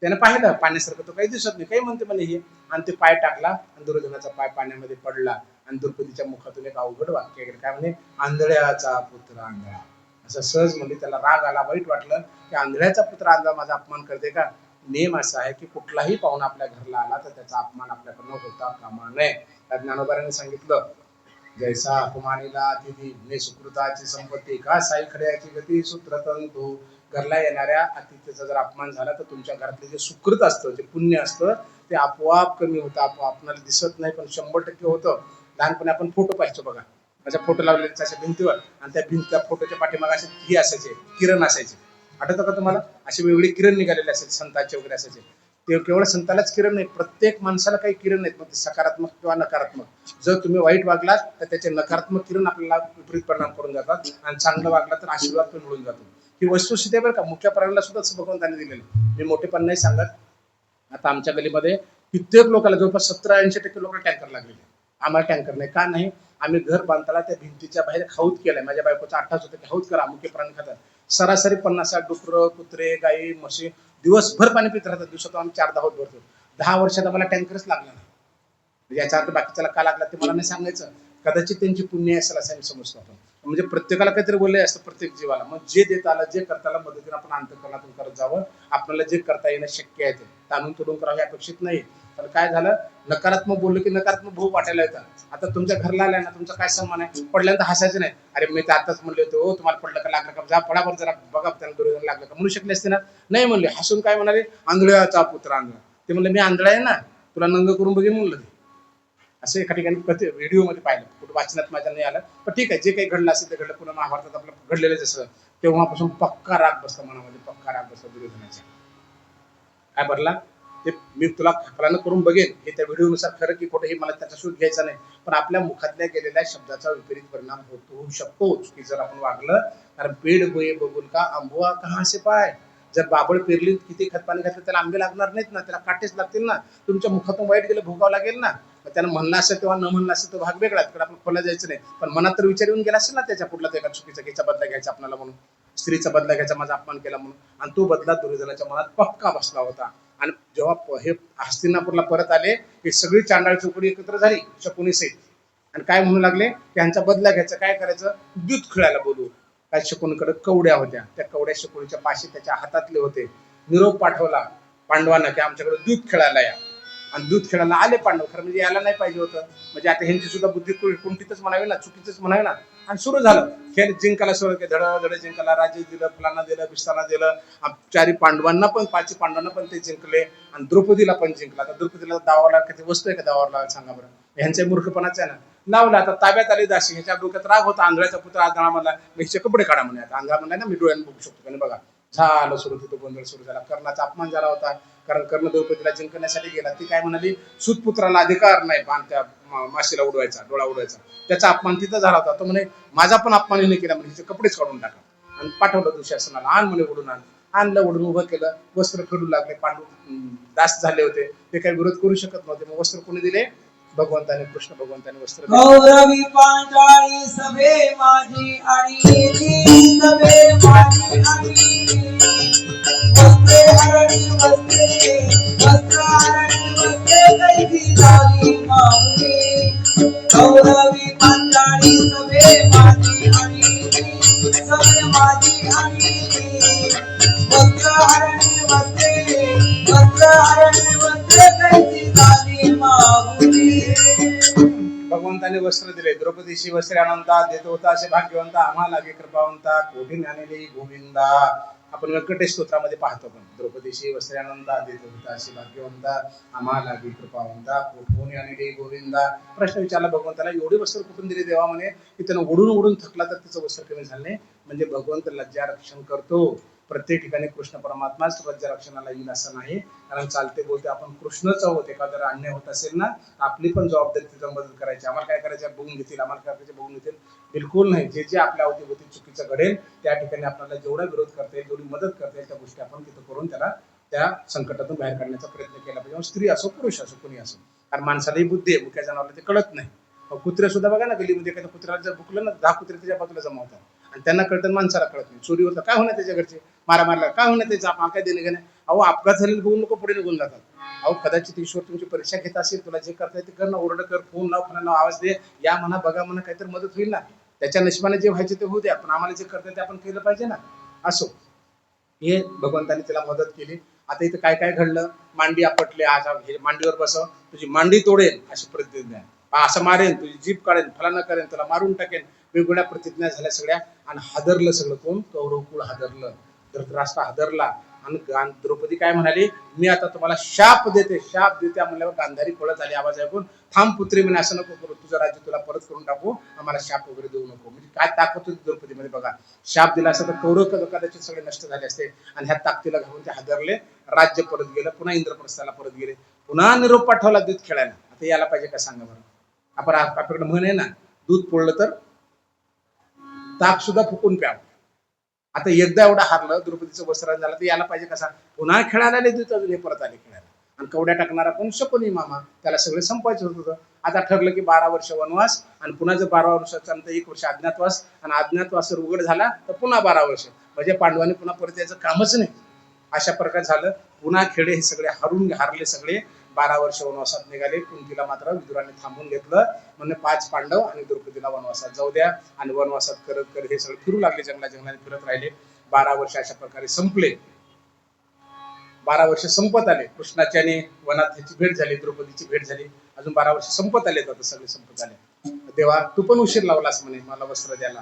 त्याने पाहिलं पाण्यासारखं तो काही दिसत नाही, काही म्हणते म्हणे हे. आणि ते पाय टाकला आणि दुर्योधनाचा पाय पाण्यामध्ये पडला आणि द्रौपदीच्या मुखातून एक अवघड वाक्य गेलं, काय म्हणे, आंधळ्याचा पुत्र आंधळा. असं सहज म्हणजे त्याला राग आला, वाईट वाटलं की आंधळ्याचा पुत्र आंधळा माझा अपमान करते का. नेम असा आहे की कुठलाही पाहुणा आपल्या घरला आला तर त्याचा अपमान आपल्याकडनं होता कामा नये. त्या ज्ञानोबारांनी सांगितलं, जैसा अपमानीला अतिथी ने सुकृताची संपत्ती, का साई खड्याची गती सूत्रतंतू. घरला येणाऱ्या अतिथीचा जर अपमान झाला तर तुमच्या घरातले जे सुकृत असतं, जे पुण्य असतं ते आपोआप कमी होतं. आपोआप आपल्याला दिसत नाही पण 100% होतं. लहानपणी आपण फोटो पाहायचो बघा, माझ्या फोटो लावलेले अशा भिंतीवर, आणि त्या फोटोच्या पाठीमागे असे ही असायचे, किरण असायचे. आठवतं का तुम्हाला? असे वेगवेगळे किरण निघालेले असायचे, संतांचे वगैरे असायचे. ते केवळ संतालाच किरण नाही, प्रत्येक माणसाला काही किरण आहेत, मग ते सकारात्मक किंवा नकारात्मक. जर तुम्ही वाईट वागलात तर त्याचे नकारात्मक किरण आपल्याला विपरीत परिणाम करून जातात आणि चांगलं वागला तर आशीर्वाद पण मिळून जातो. ही वस्तुस्थिती आहे बरं का. मुख्या प्राण्याला सुद्धा भगवंताने दिलेलं. मी मोठेपण नाही सांगत. आता आमच्या गलीमध्ये कित्येक लोकांना जवळपास 70-80% लोक टँकर लागलेले. आम्हाला टँकर नाही. का नाही? आम्ही घर बांधताना त्या भिंतीच्या बाहेर हौद केलाय. माझ्या बायकोचा 8 होतं की हौद करा, मुख्य प्राणी खातात. सरासरी 50-60 डुकरं, कुत्रे, गाई, म्हशी दिवसभर पाणी पित राहतात. दिवसातून आम्ही 4-10 हौद भरतो. 10 वर्षात आम्हाला टँकरच लागला नाही. म्हणजे याचा अर्थ बाकीच्याला का लागला ते मला नाही सांगायचं. कदाचित त्यांची पुण्य असेल असं आम्ही समजतो आपण. म्हणजे प्रत्येकाला काहीतरी बोलले असतं प्रत्येक जीवाला. मग जे देता आलं, जे करता आलं मदतीने आपण अंतःकरणातून करत जावं. आपल्याला जे करता येणं शक्य आहे ते ताणून तुडून करावं हे अपेक्षित नाही. तर काय झालं, नकारात्मक बोललो की नकारात्मक भाव वाटायला येतात. आता तुमच्या घरला आलाय ना, तुमचा काय सन्मान आहे? पडल्यानंतर हसायचं नाही. अरे मी तर आताच म्हणले होते, हो तुम्हाला पडलं का लागलं का, जा पडावर जरा बघा त्यांना दुर्योधन लागलं का, म्हणू शकले असते ना. नाही म्हणले. हसून काय म्हणाले, आंधळ्याचा पुत्र आंधळा. ते म्हणले मी आंधळा आहे ना, तुला नंग करून बघेन म्हणलं. असं एका ठिकाणी व्हिडिओमध्ये पाहिलं. कुठं वाचनात माझ्या नाही आलं. पण ठीक आहे, जे काही घडलं असेल ते घडलं. पुन्हा महाभारतात आपलं घडलेलं जसं तेव्हापासून पक्का राग बसला मनामध्ये, पक्का राग बसला दुर्योधनाचा. काय भरला ते मी तुला फलानं करून बघेन. हे त्या व्हिडिओनुसार खरं की खोटं हे मला त्याचा शोध घ्यायचा नाही. पण आपल्या मुखातल्या गेलेल्या शब्दाचा विपरीत परिणाम होऊ शकतो की जर आपण वागलं. कारण पेड गोये बघून का आंबुआ कहा से पाय. जर बाबळ पेरली किती खत पाणी घातलं त्याला आंबे लागणार नाहीत ना, त्याला काटेच लागतील ना. तुमच्या मुखातून वाईट गेलं भोगावं लागेल ना. त्यानं म्हणलं असेल तेव्हा न म्हणलं असेल तो भाग वेगळा. तिकडे आपण खोला जायचं नाही. पण मनात तर विचार येऊन गेला असेल ना त्याच्या पुढला एका चुकीचा घ्यायचा बदला घ्यायचा आपल्याला म्हणून, स्त्रीचा बदला घ्यायचा, माझा अपमान केला म्हणून. आणि तो बदला दुर्योधनाच्या मनात पक्का बसला होता. आणि जेव्हा हे हस्तिनापूरला परत आले ही सगळी चांडाळ चौकडी एकत्र झाली शकुनी सहित. आणि काय म्हणू लागले, त्यांचा बदला घ्यायचा. काय करायचं, दूध खेळायला बोलू. काय शकुनीकडे कवड्या होत्या. त्या कवड्या शकुनीच्या पाशी त्याच्या हातातले होते. निरोप पाठवला पांडवांना की आमच्याकडे दूध खेळायला या. आणि दूध खेळायला आले पांडव. खरं म्हणजे यायला नाही पाहिजे होतं. म्हणजे आता ह्यांची सुद्धा बुद्धी कुंठीतच म्हणावी ना, चुकीचंच म्हणावी ना. आणि सुरू झालं खेळ जिंकायला. सुरू धड धड जिंकायला. राज्य दिलं, फलांना दिलं, बिस्ताना दिलं. 4 पांडवांना पण 5 पांडवांना पण ते जिंकले. आणि द्रौपदीला पण जिंकला. आता द्रौपदीला दावाला किती वस्तू आहे का दावावर लावायला सांगा बरं. ह्यांच्या मूर्खपणाच आहे ना. लावला. आता ताब्यात आली दासी. ह्याच्या डोक्यात राग होता. आंधळ्याचा पुत्र आंधळा म्हणला, हिचे कपडे काढा म्हणे. आता आंधळा म्हणला ना, मी डोळ्याने बघू शकतो आणि बघा झालं सुरू. तिथं गोंधळ सुरू झाला. कर्णाचा अपमान झाला होता. कारण कर्ण द्रौपदीला जिंकण्यासाठी गेला. ती काय म्हणाली, सुतपुत्राला अधिकार नाही बाण त्या माशीला उडवायचा, डोळा उडवायचा. त्याचा अपमान तिथं झाला होता. तो म्हणे माझा पण अपमान हिने केला, म्हणजे हिचे कपडेच काढून टाका. आणि पाठवलं दुःशासनाला. आण म्हणे उडून आण. आणलं, उडून उभं केलं. वस्त्र फेडू लागले. पांडू दास झाले होते. ते काही विरोध करू शकत नव्हते. मग वस्त्र कोणी दिले, भगवंताने, कृष्ण भगवंताने वस्त्र दिले.
कौरवी पांचाळी सभे माझी आणि सभे माझी आणि वस्त्रे हरणी वस्त्रे वस्त्र हरणी वस्त्रे कैसी झाली माहुली. कौरवी पांचाळी सभे माझी आणि सभे माझी आणि वस्त्र हरणी वस्त्रे वस्त्र हरणी वस्त्रे कैसी झाली माहुली.
भगवंताने वस्त्र दिले. द्रौपदीशी वस्त्रे अनंता देत होता असे भाग्यवंता आम्हा लागे कृपावंता कोठी ज्ञानेली गोविंदा. आपण व्यंकटेश स्तोत्रामध्ये पाहतो. पण द्रौपदीशी वस्त्रे अनंता देत होता असे भाग्यवंता आम्हा लागे कृपावंता कोठून ज्ञानेली गोविंदा. प्रश्न विचारला भगवंताला, एवढे वस्त्र कुठून दिले देवा म्हणे. की त्यानं ओढून ओढून थकला तर त्याचं वस्त्र कमी झालं नाही. म्हणजे भगवंत लज्जा रक्षण करतो. प्रत्येक ठिकाणी कृष्ण परमात्माच लज्जा रक्षणाला येईल असं नाही. कारण चालते बोलते आपण कृष्णच आहोत. एखादा अन्याय होत असेल ना, आपली पण जबाबदारी तिथं मदत करायची. आम्हाला काय करायचं, बघून घेतील, आम्हाला काय करायचं बघून घेतील, बिलकुल नाही. जे जे आपल्या अवतीभोवती चुकीचं घडेल त्या ठिकाणी आपल्याला जेवढा विरोध करता येईल, जेवढी मदत करता येईल, त्या गोष्टी आपण तिथं करून त्याला त्या संकटातून बाहेर काढण्याचा प्रयत्न केला पाहिजे. स्त्री असो पुरुष असो कोणी असो. कारण माणसालाही बुद्धी आहे, मुख्या जनावरला ते कळत नाही. कुत्रे सुद्धा बघा ना, गलीमध्ये एखाद्या कुत्र्याला जर भुकलं ना, 10 कुत्रे त्याच्या बाजूला जमा होतात. आणि त्यांना कळतं, माणसाला कळत नाही. चोरी होतं काय होणार त्याच्या घरचे, मारा मारला काय होणार त्याचा, आपण काय देणे घेणे. अहो अपघात झालेला बघून लोक पुढे निघून जातात. अहो कदाचित ईश्वर तुमची परीक्षा घेत असेल, तुला जे करता येते कर ना, ओरड कर, फोन लाव, फलाना आवाज दे, या म्हणा, बघा म्हणा, काहीतरी मदत होईल ना. त्याच्या नशिबाने जे व्हायचे ते होऊ द्या, पण आम्हाला जे करता येते आपण केलं पाहिजे ना. असो, हे भगवंताने तिला मदत केली. आता इथं काय काय घडलं, मांडी आपटले, आज मांडीवर बसव, तुझी मांडी तोडेल अशी प्रतिज्ञा, असं मारेन, तुझी जीभ काढेन, फलाना करेन, तुला मारून टाकेन, वेगवेगळ्या प्रतिज्ञा झाल्या सगळ्या. आणि हादरलं सगळं. कोण, कौरवकुळ हादरलं. धृतराष्ट्र हादरला. आणि द्रौपदी काय म्हणाली, मी आता तुम्हाला शाप देते, शाप देते म्हणल्यावर गांधारी पळत आली आवाज ऐकून. थांब पुत्री म्हणे, असं नको करू, तुझं राज्य तुला परत करून टाकू, आम्हाला शाप वगैरे देऊ नको. म्हणजे काय ताकद होती द्रौपदीमध्ये बघा. शाप दिला असता तर कौरव कदाचित सगळे नष्ट झाले असते. आणि ह्या ताकदीला घालून ते हादरले, राज्य परत गेलं, पुन्हा इंद्रप्रस्थाला परत गेले, पुन्हा निरोप पाठवला दूध खेळायला. आता यायला पाहिजे का सांगा बरं. आपण आपल्याकडे म्हण आहे ना, दूध पोळलं तर ताक सुद्धा फुकून प्यावं. आता एकदा एवढा हारलं, द्रौपदीचं वस्त्रहरण झालं, तर याला पाहिजे कसा पुन्हा खेळायला आले तिथं, अजून हे परत आले खेळायला. आणि कवड्या टाकणारा कोण? शकुनी मामा. त्याला सगळं संपवायचं होतं. आता ठरलं की 12 वर्ष वनवास, आणि पुन्हा जर 12 वर्षाचा नंतर 1 वर्ष अज्ञातवास, आणि अज्ञातवास जर उघड झाला तर पुन्हा 12 वर्ष, म्हणजे पांडवांनी पुन्हा परत याचं कामच नाही. अशा प्रकारे झालं. पुन्हा खेडे हे सगळे हारले सगळे. 12 वर्ष वनवासात निघाले. कुंतीला मात्र विदुराने थांबून घेतलं. म्हणजे 5 पांडव आणि द्रौपदीला वनवासात जाऊ द्या. आणि वनवासात करत करत हे सगळे फिरू लागले, जंगलाने फिरत राहिले. 12 वर्ष अशा प्रकारे संपले. 12 वर्ष संपत आले. कृष्णाची आणि वनात ह्याची भेट झाली, द्रौपदीची भेट झाली. अजून 12 वर्ष संपत आले, आता सगळे संपत आले. देवा, तू पण उशीर लावलास म्हणे मला वस्त्र द्यायला.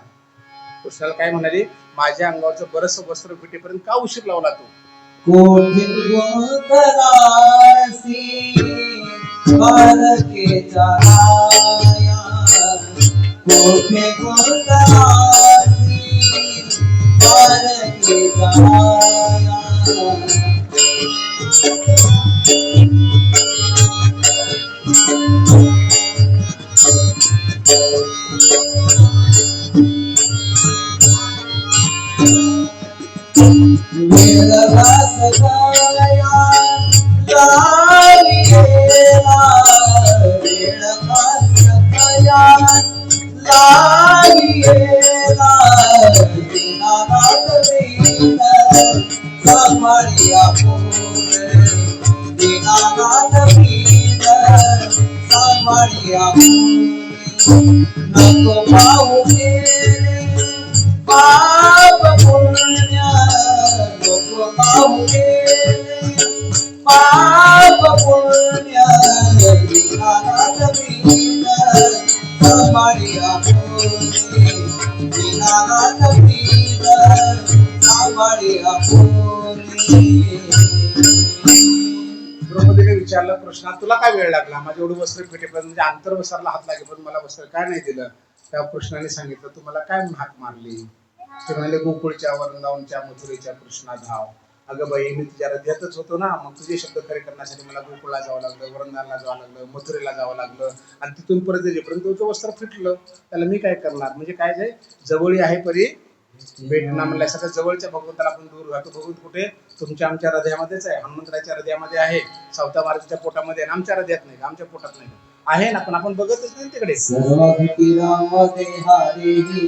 कृष्णाला काय म्हणाले? माझ्या अंगावरचं बरंच वस्त्र भेटेपर्यंत का उशीर लावला तू?
कोठे गुंतलासी बालकेच्या राया, कोठे गुंतलासी बालकेच्या राया. वेळवास गया लावियेला, वेळवास गया लावियेला, दीनानाथ वीर सांभाळिया पोरे, दीनानाथ वीर सांभाळिया पोरे. नको पाहू गेले पाप पुण्य, नको पाहू गेले पाप पुण्य, दीनानाथ वीर सांभाळिया पोरे, दीनानाथ वीर सांभाळिया पोरे.
द्रौपदीने विचारलं, कृष्णा तुला काय वेळ लागला? माझे एवढं वस्त्र भेटेपर्यंत, म्हणजे अंतर्वस्त्राला हात लागेपर्यंत मला वस्त्र काय नाही दिलं? तेव्हा कृष्णाने सांगितलं, तू मला काय म्हणून हाक मारली? ते म्हणाले, गोकुळच्या वृंदावनच्या मथुरेच्या कृष्णा धाव. अगं बाई, मी तुझ्या हृदयातच होतो ना, मग तुझे शब्द खरे करण्यासाठी मला गोकुळला जावं लागलं, वृंदावनला जावं लागलं, मथुरेला जावं लागलं, आणि तिथून परत येईपर्यंत तुझं वस्त्र फिटलं. त्याला मी काय करणार? म्हणजे काय जाय, जवळी आहे परी भेटणार म्हणलं. सगळ्या जवळच्या भगवंताला आपण दूर राहतो. भगवंत कुठे? तुमच्या आमच्या हृदयामध्येच आहे. हनुमंतराच्या हृदयामध्ये आहे, सावता महाराजांच्या पोटामध्ये आहे, आमच्या हृदयात नाही, आमच्या पोटात नाही आहे ना, पण आपण बघतच नाही तिकडे.
सर्वभूतीरामध्ये हरिही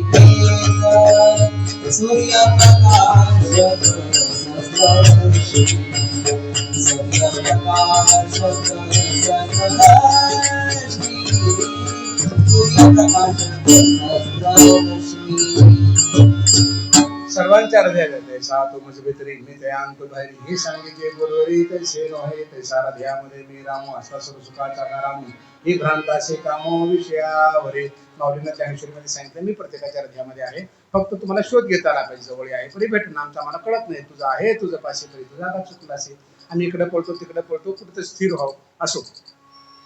सूर्यप्रकाश, सूर्यप्रकाश,
सर्वांच्या हृदयात तैसा तो मज भितरी मी तयांत बाहेरी, हे सांगितले बरोबरी तैसे नव्हे तैसा हृदयामध्ये मी रामू असा सर्व सुखाचा रामू, ही भ्रांतासे कामो विषयावरे. माऊलींना ज्ञानेश्वरीमध्ये सांगितलं, मी प्रत्येकाच्या हृदयामध्ये आहे, फक्त तुम्हाला शोध घेता आला पाहिजे. जवळ आहे परी भेटणं आमचा मला कळत नाही. तुझं आहे तुझं पाशी तरी तुझा का चुकला असेल. आम्ही इकडे पळतो तिकडे पळतो, कुठं स्थिर व्हावं असो.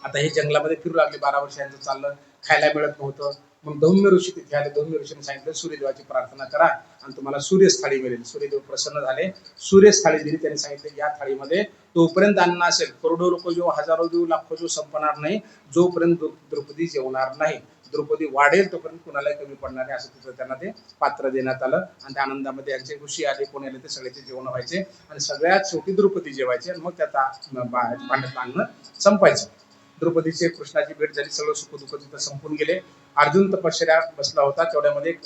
आता हे जंगलामध्ये फिरू लागले. 12 वर्षांचं चाललं, खायला मिळत नव्हतं. मग धौम्य ऋषी तिथे आले. धौम्य ऋषीने सांगितलं, सूर्यदेवाची प्रार्थना करा आणि तुम्हाला सूर्यच थाळी मिळेल. सूर्यदेव प्रसन्न झाले, सूर्यच थाळी दिली. त्यांनी सांगितलं, या थाळीमध्ये तोपर्यंत अन्न असेल, करोडो लोक जेव, हजारो जेव, लाखो जेव संपणार नाही, जोपर्यंत द्रौपदी जेवणार नाही. द्रौपदी वाढेल तोपर्यंत कुणालाही कमी पडणार नाही, असं तिथं त्यांना ते पात्र देण्यात आलं. आणि त्या आनंदामध्ये यांचे ऋषी आले, कोण आले, ते सगळ्याचे जेवण व्हायचे. आणि सगळ्यात शेवटी द्रौपदी जेवायचे, आणि मग त्याचा भांड्यातलं अन्न संपायचं. द्रौपदीचे कृष्णाची भेट झाली, सगळं सुख दुःख तिथं संपून गेले. अर्जुन तपश्चर्या बसला होता, तेवढ्यामध्ये एक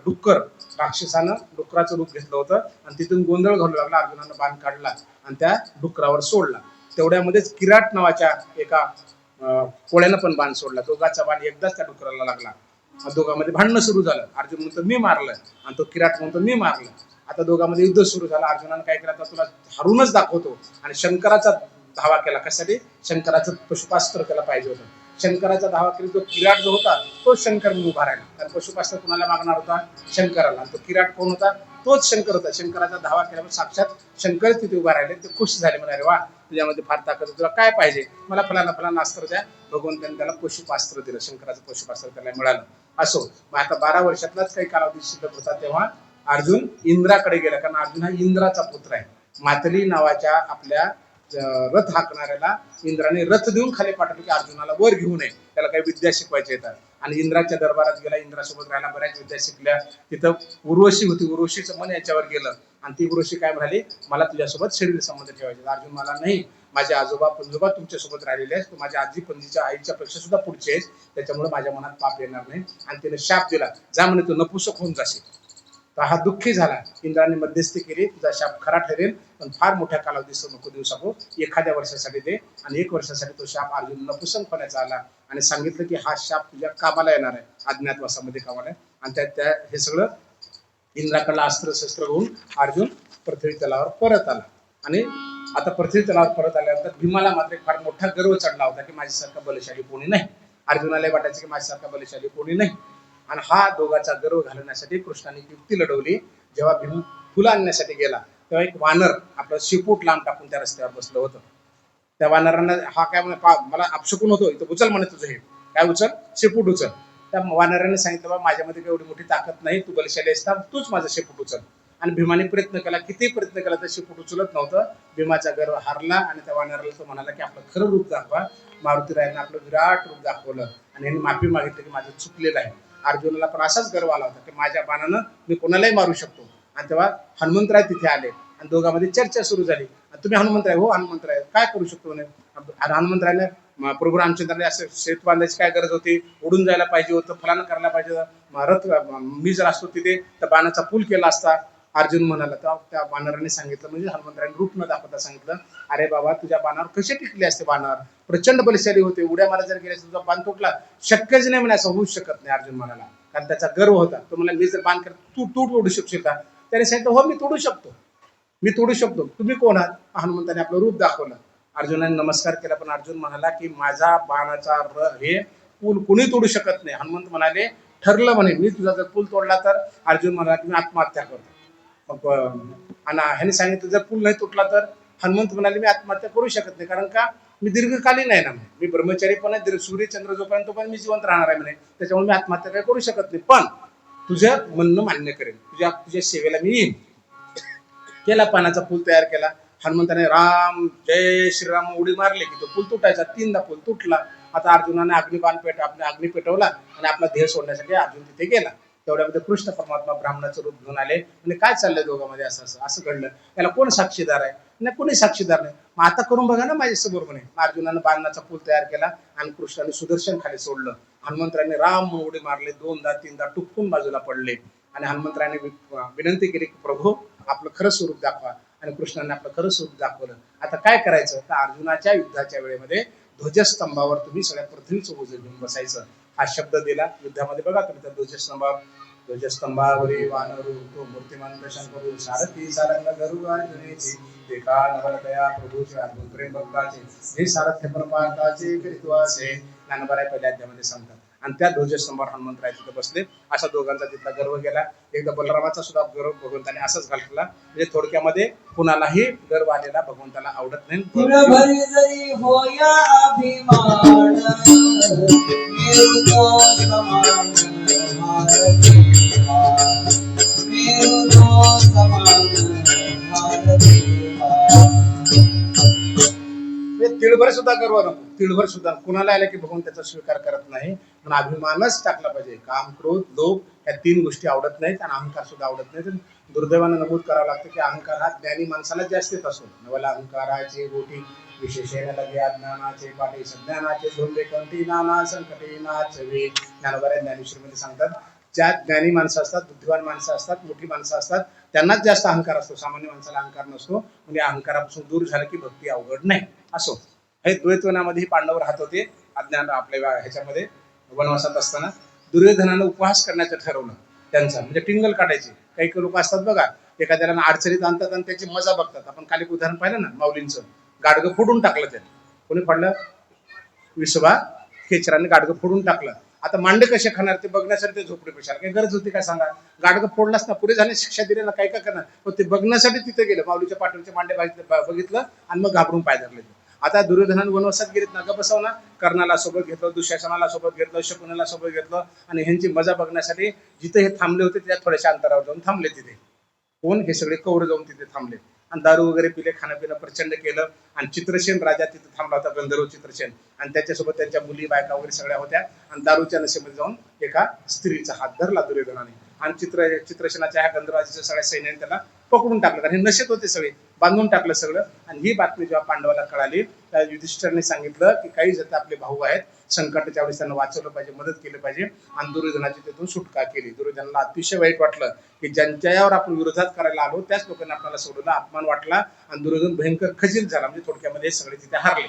डुक्कर, राक्षसानं डुकराचं रूप घेतलं होतं, आणि तिथून गोंधळ घालू लागला. अर्जुनानं बाण काढला आणि त्या डुकरावर सोडला. तेवढ्यामध्येच किराट नावाच्या एका कोळ्यानं पण बाण सोडला. दोघाचा बाण एकदाच त्या डुकराला लागला. दोघांमध्ये भांडणं सुरू झालं. अर्जुन म्हणतो मी मारलं, आणि तो किराट म्हणतो मी मारलं. आता दोघांमध्ये युद्ध सुरू झालं. अर्जुनानं काय केलं, आता तुला हारूनच दाखवतो, आणि शंकराचा धावा केला. कशासाठी? शंकराचं पशुपास्त्र त्याला पाहिजे होतं. शंकराचा धावा केला. तो किराट जो होता तो शंकर म्हणून उभा राहिला, कारण पशुपास्त्र कुणाला मागणार होता? शंकराला. तो किराट कोण होता? तोच शंकर होता. शंकराचा धावा केल्यावर साक्षात शंकर तिथे उभा राहिले. ते खुश झाले, म्हणाले वा, तुझ्यामध्ये फार ताकद, तुला काय पाहिजे? मला फलाना फलाना अस्त्र द्या. भगवंतांनी त्याला पशुपास्त्र दिलं. शंकराचं पशुपास्त्र त्याला मिळालं. असो, मग आता 12 वर्षातलाच काही कालावधी शिल्लक होता, तेव्हा अर्जुन इंद्राकडे गेला. कारण अर्जुन हा इंद्राचा पुत्र आहे. मातली नावाच्या आपल्या रथ हाकणाऱ्याला इंद्राने रथ देऊन खाली पाठवलं की अर्जुनाला वर घेऊ नये, त्याला काही विद्या शिकवायच्या येतात. आणि इंद्राच्या दरबारात गेला, इंद्रासोबत राहायला, बऱ्याच विद्या शिकल्या. तिथं उर्वशी होती, उर्वशीचं मन याच्यावर गेलं आणि ती उर्वशी काय म्हणाली, मला तुझ्यासोबत शरीर संबंध ठेवायचे. अर्जुन मला नाही, माझे आजोबा पंजोबा तुमच्यासोबत राहिलेले आहेत, तू माझ्या आजी पणजीच्या आईच्या पेक्षा सुद्धा पुढचे आहेस, त्याच्यामुळे माझ्या मनात पाप येणार नाही. आणि तिने शाप दिला, जा म्हणे तू नपुसक होऊन जाशील. तर हा दुःखी झाला. इंद्राने मध्यस्थी केली, तुझा शाप खरा ठरेल, पण फार मोठ्या कालावधीस नको देऊ शकू, एखाद्या वर्षासाठी दे. आणि 1 वर्षासाठी तो शाप अर्जुन नपुसक होण्याचा आला आणि सांगितलं की हा शाप तुझ्या कामाला येणार आहे, अज्ञातवासामध्ये कामाला आहे. आणि त्या हे सगळं इंद्राकडला अस्त्र शस्त्र घेऊन अर्जुन पृथ्वी तलावर परत आला. आणि आता पृथ्वी तलावर परत आल्यानंतर भीमाला मात्र फार मोठा गर्व चढला होता की माझ्यासारखा बलशाली कोणी नाही. अर्जुनाला वाटायचं की माझ्यासारखा बलशाली कोणी नाही. आणि हा दोघाचा गर्व घालवण्यासाठी कृष्णाने युक्ती लढवली. जेव्हा भीम फुलं आणण्यासाठी गेला तेव्हा एक वानर आपलं शिपूट लांब टाकून त्या रस्त्यावर बसलं होतं. त्या वानरांना हा काय म्हणे, मला अपशकून होतो, इथं उचल म्हणे तुझं हे काय, उचल शेपूट उचल. त्या वानराने सांगितलं, बाबा माझ्यामध्ये एवढी मोठी ताकद नाही, तू बलशाली असता, तूच माझं शेपूट उचल. आणि भीमाने प्रयत्न केला, किती प्रयत्न केला तर शेपूट उचलत नव्हतं. भीमाचा गर्व हारला आणि त्या वानराला तो म्हणाला की आपलं खरं रूप दाखवा. मारुतीरायांना आपलं विराट रूप दाखवलं आणि यांनी माफी मागितली की माझं चुकलेलं आहे. अर्जुनाला पण असाच गर्व आला होता की माझ्या बाणानं मी कोणालाही मारू शकतो. आणि तेव्हा हनुमंतराय तिथे आले आणि दोघांमध्ये चर्चा सुरू झाली. तुम्ही हनुमंतराय, हो हनुमंतराय, काय करू शकतो म्हणे. आणि हनुमंतरायने प्रभू रामचंद्राने असं शेत बांधायची काय गरज होती, उडून जायला पाहिजे होतं, फलानं करायला पाहिजे होतं, रथ मी जर असतो तिथे तर बाणाचा पूल केला असता. अर्जुन म्हणाला. तर त्या बाणाराने सांगितलं, म्हणजे हनुमंतराने रूप न दाखवता सांगितलं, अरे बाबा तुझ्या बाणावर कसे टिकले असते, बाणावर प्रचंड बलशाली होते, उड्या मारा जर गेल्या तुझा बाण तुटला, शक्यच नाही म्हणे, असं होऊच शकत नाही. अर्जुन म्हणाला, कारण त्याचा गर्व होता. तो म्हणला, मी जर बाण कर तू तोडू शकशील का. त्याने सांगितलं, हो मी तोडू शकतो, मी तोडू शकतो, तुम्ही कोण आहात. हनुमंताने आपलं रूप दाखवलं. अर्जुनाने नमस्कार केला, पण अर्जुन म्हणाला की माझा बाणाचा हे पूल कोणी तोडू शकत नाही. हनुमंत म्हणाले, ठरलं म्हणे, मी तुझा जर पूल तोडला तर. अर्जुन म्हणाला की मी आत्महत्या करतो. आणि ह्याने सांगितलं जर पूल नाही तुटला तर. हनुमंत म्हणाले, मी आत्महत्या करू शकत नाही, कारण का मी दीर्घकालीन आहे ना, मी ब्रह्मचारी पण आहे, सूर्य चंद्र जोपर्यंत पण मी जिवंत राहणार आहे म्हणे, त्याच्यामुळे मी आत्महत्या काय करू शकत नाही, पण तुझं म्हणणं मान्य करेल, तुझ्या सेवेला मी येईन. केला, पाण्याचा पूल तयार केला. हनुमंताने राम जय श्रीराम उडी मारली की तो पूल तुटायचा. 3दा पूल तुटला. आता अर्जुनाने अग्नी पेटवला आणि आपला ध्येय सोडण्यासाठी अर्जुन तिथे गेला. तेवढ्यामध्ये कृष्ण परमात्मा ब्राह्मणाचं रूप घेऊन आले. म्हणजे काय चाललंय दोघांमध्ये, असं असं असं घडलं, याला कोण साक्षीदार आहे. नाही, कोणी साक्षीदार नाही. मग आता करून बघा ना माझ्यासमोर म्हणे. अर्जुनानं बाणाचा पूल तयार केला आणि कृष्णाने सुदर्शन खाली सोडलं. हनुमंतराने राम उडी मारले, 2दा 3दा टुकून बाजूला पडले. आणि हनुमंतराने विनंती केली की प्रभू आपलं खरं स्वरूप दाखवा. आणि कृष्णाने आपलं खरं स्वरूप दाखवलं. आता काय करायचं तर अर्जुनाच्या युद्धाच्या वेळेमध्ये ध्वजस्तंभावर तुम्ही सगळ्या पृथ्वीचं ओझं घेऊन बसायचं, हा शब्द दिला. युद्धामध्ये बघा तुम्ही त्या ध्वजस्तंभावरी वानरू तो मूर्तिमंत शंकरू सारथी सारंग गरुड अर्जुनेची देखा नवलतया प्रभूचे अद्भुत प्रेम भक्ताचे हे सारथ्य पण पाहताचे करीत्वासे ज्ञानोबा पहिल्या अध्यायामध्ये सांगतात. आणि त्या ध्वजस्तंभावर हनुमंतराय तिथे बसले. असा दोघांचा तिथला गर्व गेला. एकदा बलरामाचा सुद्धा गर्व भगवंताने असाच घातला. म्हणजे थोडक्यामध्ये कुणालाही गर्व आलेला भगवंताला आवडत नाही.
भरी जरी होया अभिमान मेरू तो समान भारती मेरू तो समान भारती.
तिळभर सुद्धा गर्व नको, तिळभर सुद्धा. कुणाला आलं की भगवंताचा स्वीकार करत नाही. पण अभिमानच टाकला पाहिजे. काम, क्रोध, लोभ या 3 गोष्टी आवडत नाहीत आणि अहंकार सुद्धा आवडत नाहीत. दुर्दैवानं नमूद करावं लागतं की अहंकार हा ज्ञानी माणसाला जास्त येत असतो. नवला अहंकाराचे गोटी विशेषेण लगे अज्ञानाचे पाठी सज्ञानाचे धोंबे कंठी नाना संकटे नाचवे. ज्ञानोबा ज्ञानेश्वरीमध्ये सांगतात, ज्या ज्ञानी माणसं असतात, बुद्धिवान माणसं असतात, मोठी माणसं असतात, त्यांनाच जास्त अहंकार असतो. सामान्य माणसाला अहंकार नसतो. म्हणजे अहंकारापासून दूर झालं की भक्ती अवघड नाही. असो, हे द्वैतवनामध्ये पांडव राहत होते. अज्ञान आपल्या ह्याच्यामध्ये वनवासात असताना दुर्योधनानं उपवास करण्याचं ठरवलं त्यांचा, म्हणजे टिंगल काढायची. काही लोक असतात बघा, एखाद्याला अडचणीत आणतात आणि त्याची मजा बघतात. आपण खाली उदाहरण पाहिलं ना माऊलींचं, गाडगं फोडून टाकलं त्याने. कोणी फाडलं, विसोबा खेचराने गाडगं फोडून टाकलं. आता मांडे कसे खाणार ते बघण्यासाठी ते झोपडी पेशाला काही गरज होती काय सांगा. गाडगं फोडलाच ना, पुरे झाले, शिक्षा दिली ना, काय काय करणार. पण ते बघण्यासाठी तिथे गेलं, माऊलीच्या पाठीवरचे मांडे बघितलं आणि मग घाबरून पाय धरले. आता दुर्योधनाने वनवासात गेलेत ना, बसव ना. कर्णाला सोबत घेतलं, दुःशासनाला सोबत घेतलं, शकुनीला सोबत घेतलं आणि ह्यांची मजा बघण्यासाठी जिथे हे थांबले होते त्या थोड्याशा अंतरावर जाऊन थांबले तिथे. कोण? हे सगळे कौरव जाऊन तिथे थांबले आणि दारू वगैरे पिले, खाणं पिणं प्रचंड केलं. आणि चित्रसेन राजा तिथे थांबला होता, गंधर्व चित्रसेन, आणि त्याच्यासोबत त्यांच्या मुली बायका वगैरे सगळ्या होत्या. आणि दारूच्या नशेमध्ये जाऊन एका स्त्रीचा हात धरला दुर्योधनाने, आणि चित्रसेनाच्या ह्या गंधर्वाच्या सगळ्या सैन्याने त्याला पकडून टाकलं, कारण हे नशेत होते सगळे, बांधून टाकलं सगळं. आणि ही बातमी जेव्हा पांडवाला कळाली, त्या युधिष्ठिराने सांगितलं की काही जर आपले भाऊ आहेत, संकटाच्या वेळेस त्यांना वाचवलं पाहिजे, मदत केली पाहिजे. आणि दुर्योधनाची तिथून सुटका केली. दुर्योधनाला अतिशय वाईट वाटलं की ज्यांच्यावर आपण विरोधात करायला आलो त्याच लोकांनी आपल्याला सोडलं, अपमान वाटला. आणि दुर्योधन भयंकर खजील झाला, म्हणजे थोडक्यामध्ये सगळे तिथे हारले.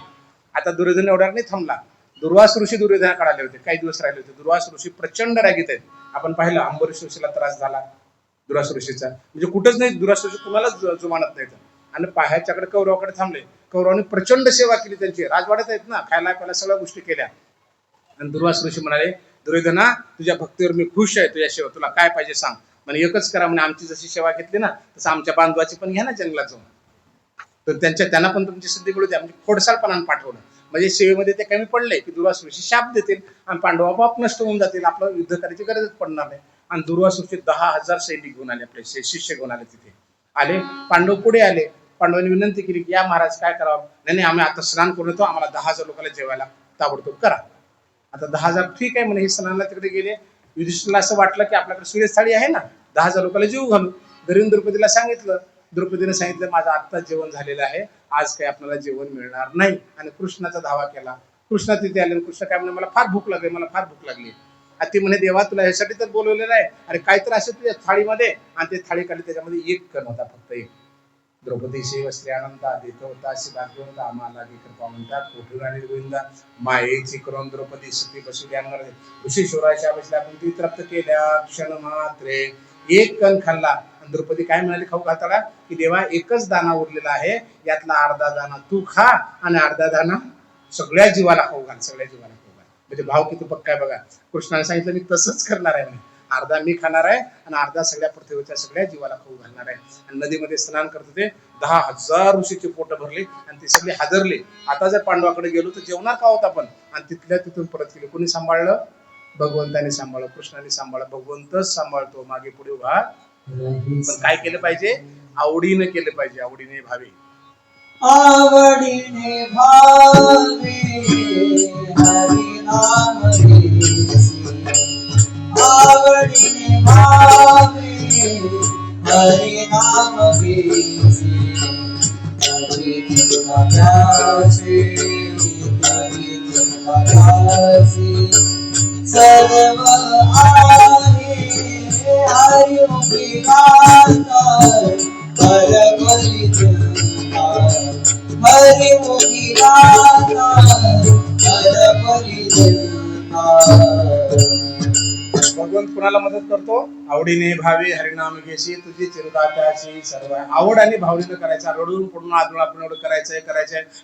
आता दुर्योधन एवढ्यावर नाही थांबला. दुर्वास ऋषी दुर्योधनाकडे आले होते, काही दिवस राहिले होते. दुर्वास ऋषी प्रचंड रागीत आहेत. आपण पाहिलं अंबरीश ऋषीला त्रास झाला दुर्वास ऋषीचा, म्हणजे कुठंच नाही, दुर्वास ऋषी कुणालाच जुमानत नाही. आणि ह्याच्याकडे कौरवाकडे थांबले. कौरवांनी प्रचंड सेवा केली त्यांची, राजवाड्यात आहेत ना, खायला प्यायला सगळ्या गोष्टी केल्या. आणि दुर्वास ऋषी म्हणाले, दुर्योधना तुझ्या भक्तीवर मी खुश आहे, तुझ्या सेवा, तुला काय पाहिजे सांग. म्हणे एकच करा, म्हणे आमची जशी सेवा घेतली ना तसं आमच्या बांधवाची पण घ्या ना जंगलात जाऊन, तर त्यांना पण तुमची सिद्धी मिळू द्या. म्हणजे खोडसाळपणाने पाठवलं, म्हणजे सेवेमध्ये ते कमी पडले की दुर्वास ऋषी शाप देतील आणि पांडव आपोआप नष्ट होऊन जातील, आपलं युद्ध करायची गरजच पडणार नाही. आणि दुर्वास ऋषी 10,000 सैनिक घेऊन आले, आपले शिष्य घेऊन आले. तिथे आले, पांडव पुढे आले. पांडवांनी विनंती केली की या महाराज काय करावं. नाही, आम्ही आता स्नान करून येतो, आम्हाला 10,000 लोकांना जेवायला ताबडतोब करा. आता 10,000 ठीक आहे म्हणे, हे स्नानाला तिकडे गेले. युधिष्ठिरला असं वाटलं की आपल्याकडे सूर्यस्थाळी आहे ना, 10,000 लोकांना जीव घालू. घरी द्रौपदीला सांगितलं. द्रौपदीने सांगितलं माझं आत्ताच जेवण झालेलं आहे, आज काही आपल्याला जेवण मिळणार नाही. आणि कृष्णाचा धावा केला. कृष्णा तिथे आले. कृष्ण काय म्हणे, मला फार भूक लागली, मला फार भूक लागली. आणि ती म्हणे, देवा तुला ह्यासाठी तर बोलवलेलं आहे, अरे काहीतरी असं तुझ्या थाळीमध्ये. आणि ते थाळी काढली, त्याच्यामध्ये एक कण होता, फक्त एक. द्रौपदी शिवश्री आनंदा देत होता, अशी भाग्यवंता आम्हाला कृपा म्हणतात, कोठून आणि गोविंदा मायेची करून द्रौपदी सती बसवली अंगावर. ऋषी शिवराच्या बसल्या कुंती तृप्त केल्या क्षण मात्रे, एक कण खाल्ला. द्रौपदी काय म्हणाली खाऊ घालताना की देवा एकच दाना उरलेला आहे, यातला अर्धा दाना तू खा आणि अर्धा दाना सगळ्या जीवाला खाऊ घाल, सगळ्या जीवाला खाऊ घाल. म्हणजे भाव किती पक्का आहे बघा. कृष्णाने सांगितलं मी तसंच करणार आहे म्हणे, अर्धा मी खाणार आहे आणि अर्धा सगळ्या पृथ्वीच्या सगळ्या जीवाला खाऊ घालणार आहे. आणि नदीमध्ये स्नान करत होते. 10,000 ऋषीचे पोट भरले आणि ते सगळे हादरले. आता जर पांडवाकडे गेलो तर जेवणार का होता आपण. आणि तिथल्या तिथून परत केले. कोणी सांभाळलं? भगवंताने सांभाळलं, कृष्णाने सांभाळलं. भगवंतच सांभाळतो, मागे पुढे उभा. पण काय केलं पाहिजे? आवडीने केलं पाहिजे, आवडीने भावे.
आवडीने भावे हरी नाम घेसी, आवडीने भावे हरी नाम घेसी, हरी कृष्ण दासी, हरी कृष्ण दासी, सर्व आहे हरि मुखी गाता, हर बलि देता, हरि मुखी गाता, हर बलि देता.
भगवंत कुणाला मदत करतो? आवडीने भावे हरिनाम घेशी, तुझी चिंता त्याची सर्व. आवड आणि भावनेनं करायचा, रडून पडून आदळून आपण एवढं करायचंय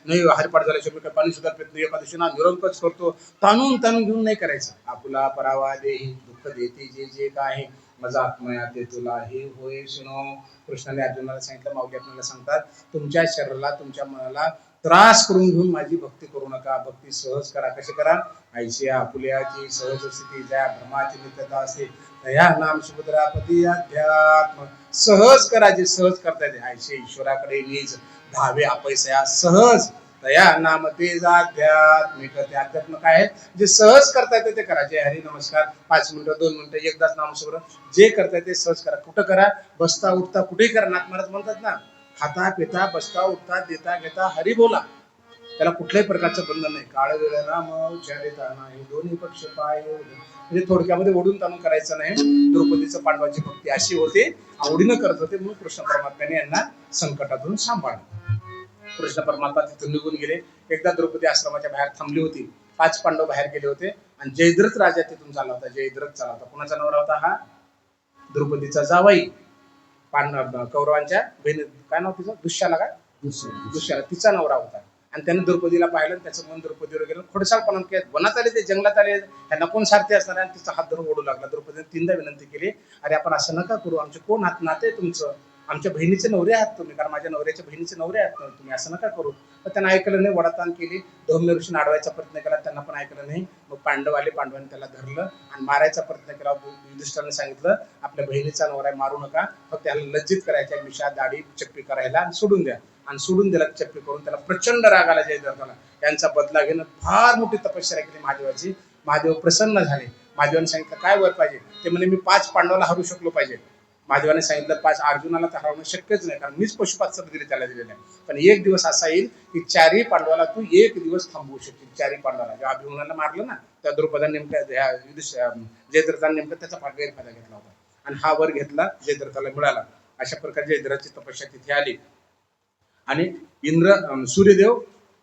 नाही. हरिपाठ झाल्याशिवाय मी काही पाणी सुद्धा पित नाही, एकादशी ना निरंकच करतो. ताणून घेऊन नाही करायचं. आपुला परावा देही दुःख देते जे जे काय माझा आत्मया ते तुला हे होय सुनो. कृष्णाने अर्जुनाला सांगितलं, माऊली आपल्याला सांगतात, तुमच्या शरीराला तुमच्या मनाला त्रास करून घेऊन माझी भक्ती करू नका. भक्ती सहज करा. कशी करा? ऐशी आपुल्याची सहज स्थिती ज्या भ्रमाची नित्यता असते, या नाम सुभद्रापती अध्यात्म. सहज करा, जे सहज करता येते. ऐशी ईश्वराकडे नीज धावे अपैसया सहज, तया नाम तेज आध्यात्मिक. ते अध्यात्म काय आहे? जे सहज करता येते ते करा. जय हरी नमस्कार 5 मिनिटं 2 मिनिटं एकदाच नामस्मरण जे करता येते सहज करा. कुठं करा? बसता उठता कुठेही करा. नाथ महाराज म्हणतात ना, खाता पिता बसता उठता देता घेता हरी बोला. त्याला कुठल्याही प्रकारचं बंधन नाही. काळ वेळ नाम उच्चारिता नाही, दोन्ही पक्ष पाय. म्हणजे थोडक्यामध्ये ओढून ताणून करायचं नाही. द्रौपदीचं पांडवाची भक्ती अशी होते, आवडीनं करत होते, म्हणून कृष्ण परमात्म्याने यांना संकटातून सांभाळलं. कृष्ण परमात्मा तिथून निघून गेले. एकदा द्रौपदी आश्रमाच्या बाहेर थांबली होती. 5 पांडव बाहेर गेले होते आणि जयद्रथ राजा तिथून चालला होता. जयद्रथ चालला होता. कुणाचा नवरा होता हा? द्रौपदीचा जावाई. कौरवांच्या बहिणी, काय नाव तिचं? दुश्याला. काय दुश्याला तिचा नवरा होता. आणि त्याने द्रौपदीला पाहिलं, त्याचं मन द्रौपदीवर गेलं. खोडसाळपणा केलं. वनात आले ते, जंगलात आले, त्यांना कोण सारथे असणार. आणि तिचा हात धरून ओढू लागला. द्रौपदीने 3दा विनंती केली, अरे आपण असं नका करू, आमचे कोण नाते तुमचं. आमच्या बहिणीचे नवरे आहात तुम्ही, कारण माझ्या नवऱ्याच्या बहिणीचे नवरे आहात तुम्ही, असं नका करू. पण त्यांना ऐकलं नाही, वडाताण केली. धौम्य ऋषीने अडवायचा प्रयत्न केला, त्यांना पण ऐकलं नाही. मग पांडव आले, पांडवांनी त्याला धरलं आणि मारायचा प्रयत्न केला. युधिष्ठिराने सांगितलं आपल्या बहिणीचा नवरा मारू नका, फक्त त्याला लज्जित करायच्या, मिशा दाढी चप्पी करायला आणि सोडून द्या. आणि सोडून दिला चप्पी करून. त्याला प्रचंड राग आला जयद्रथाला. यांचा बदला घेणं, फार मोठी तपश्चर्या केली महादेवाची. महादेव प्रसन्न झाले. महादेवाने सांगितलं काय वर पाहिजे. ते म्हणे मी 5 पांडवाला हरू शकलो पाहिजे. महादेवाने सांगितलं 5 अर्जुनाला तर हरवणं शक्यच नाही, कारण मीच पशुपात दिले त्याला दिलेलं आहे. पण एक दिवस असा येईल की 4ही पांडवाला तू एक दिवस थांबवू शकतील. 4ही पांडवाला जेव्हा अभिमन्यूला मारलं ना, त्या द्रौपदाने नेमक्या जयद्रथाने नेमका त्याचा गैरफायदा घेतला होता आणि हा वर घेतला जयद्रथाला मिळाला. अशा प्रकारे जयद्रथाची तपस्या तिथे आली आणि सूर्यदेव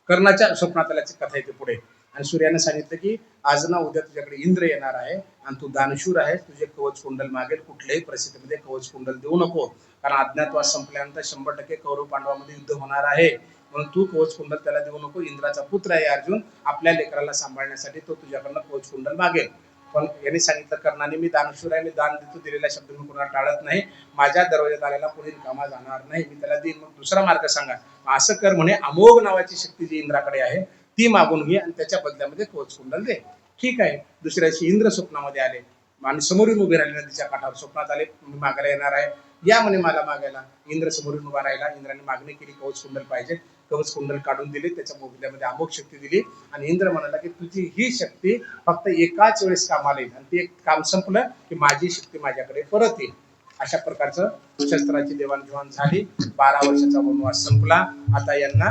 कर्णाच्या स्वप्नात आल्याची कथा येते पुढे. आणि सूर्याने सांगितलं की आज ना उद्या तुझ्याकडे इंद्र येणार आहे आणि तू दानशूर आहेस, तुझे कवच कुंडल मागेल, कुठल्याही परिस्थितीमध्ये कवच कुंडल देऊ नको, कारण अज्ञातवास संपल्यानंतर 100% कौरव पांडवामध्ये युद्ध होणार आहे, म्हणून तू कवच कुंडल त्याला देऊ नको. इंद्राचा पुत्र आहे अर्जुन, आपल्या लेकराला सांभाळण्यासाठी तो तुझ्याकडनं कवच कुंडल मागेल. पण यांनी सांगितलं कर्णाने मी दानशूर आहे, मी दान देतो, दिलेला शब्द मी कोणाला टाळत नाही, माझ्या दरवाज्यात आलेला कोणी कामा जाणार नाही, मी त्याला देईन. मग दुसरा मार्ग सांगा. असं कर म्हणे, अमोघ नावाची शक्ती जी इंद्राकडे आहे ती मागून घे आणि त्याच्या बदल्यामध्ये कवच कुंडल दे. ठीक आहे. दुसऱ्या दिवशी इंद्र स्वप्नामध्ये आले आणि समोरून उभे राहिले नदीच्या काठावर. स्वप्नात आले मी मागायला येणार आहे, या म्हणे मला मागायला. इंद्र समोरून उभा राहिला. इंद्राने मागणी केली कवच कुंडल पाहिजे. कवच कुंडल काढून दिले, त्याच्या बदल्यामध्ये अमोघ शक्ती दिली आणि इंद्र म्हणाला की तुझी ही शक्ती फक्त एकाच वेळेस कामाला येईल आणि ते काम संपलं की माझी शक्ती माझ्याकडे परत येईल. अशा प्रकारचं शस्त्राची देवाणघेवाण झाली. 12 वर्षाचा वनवास संपला. आता यांना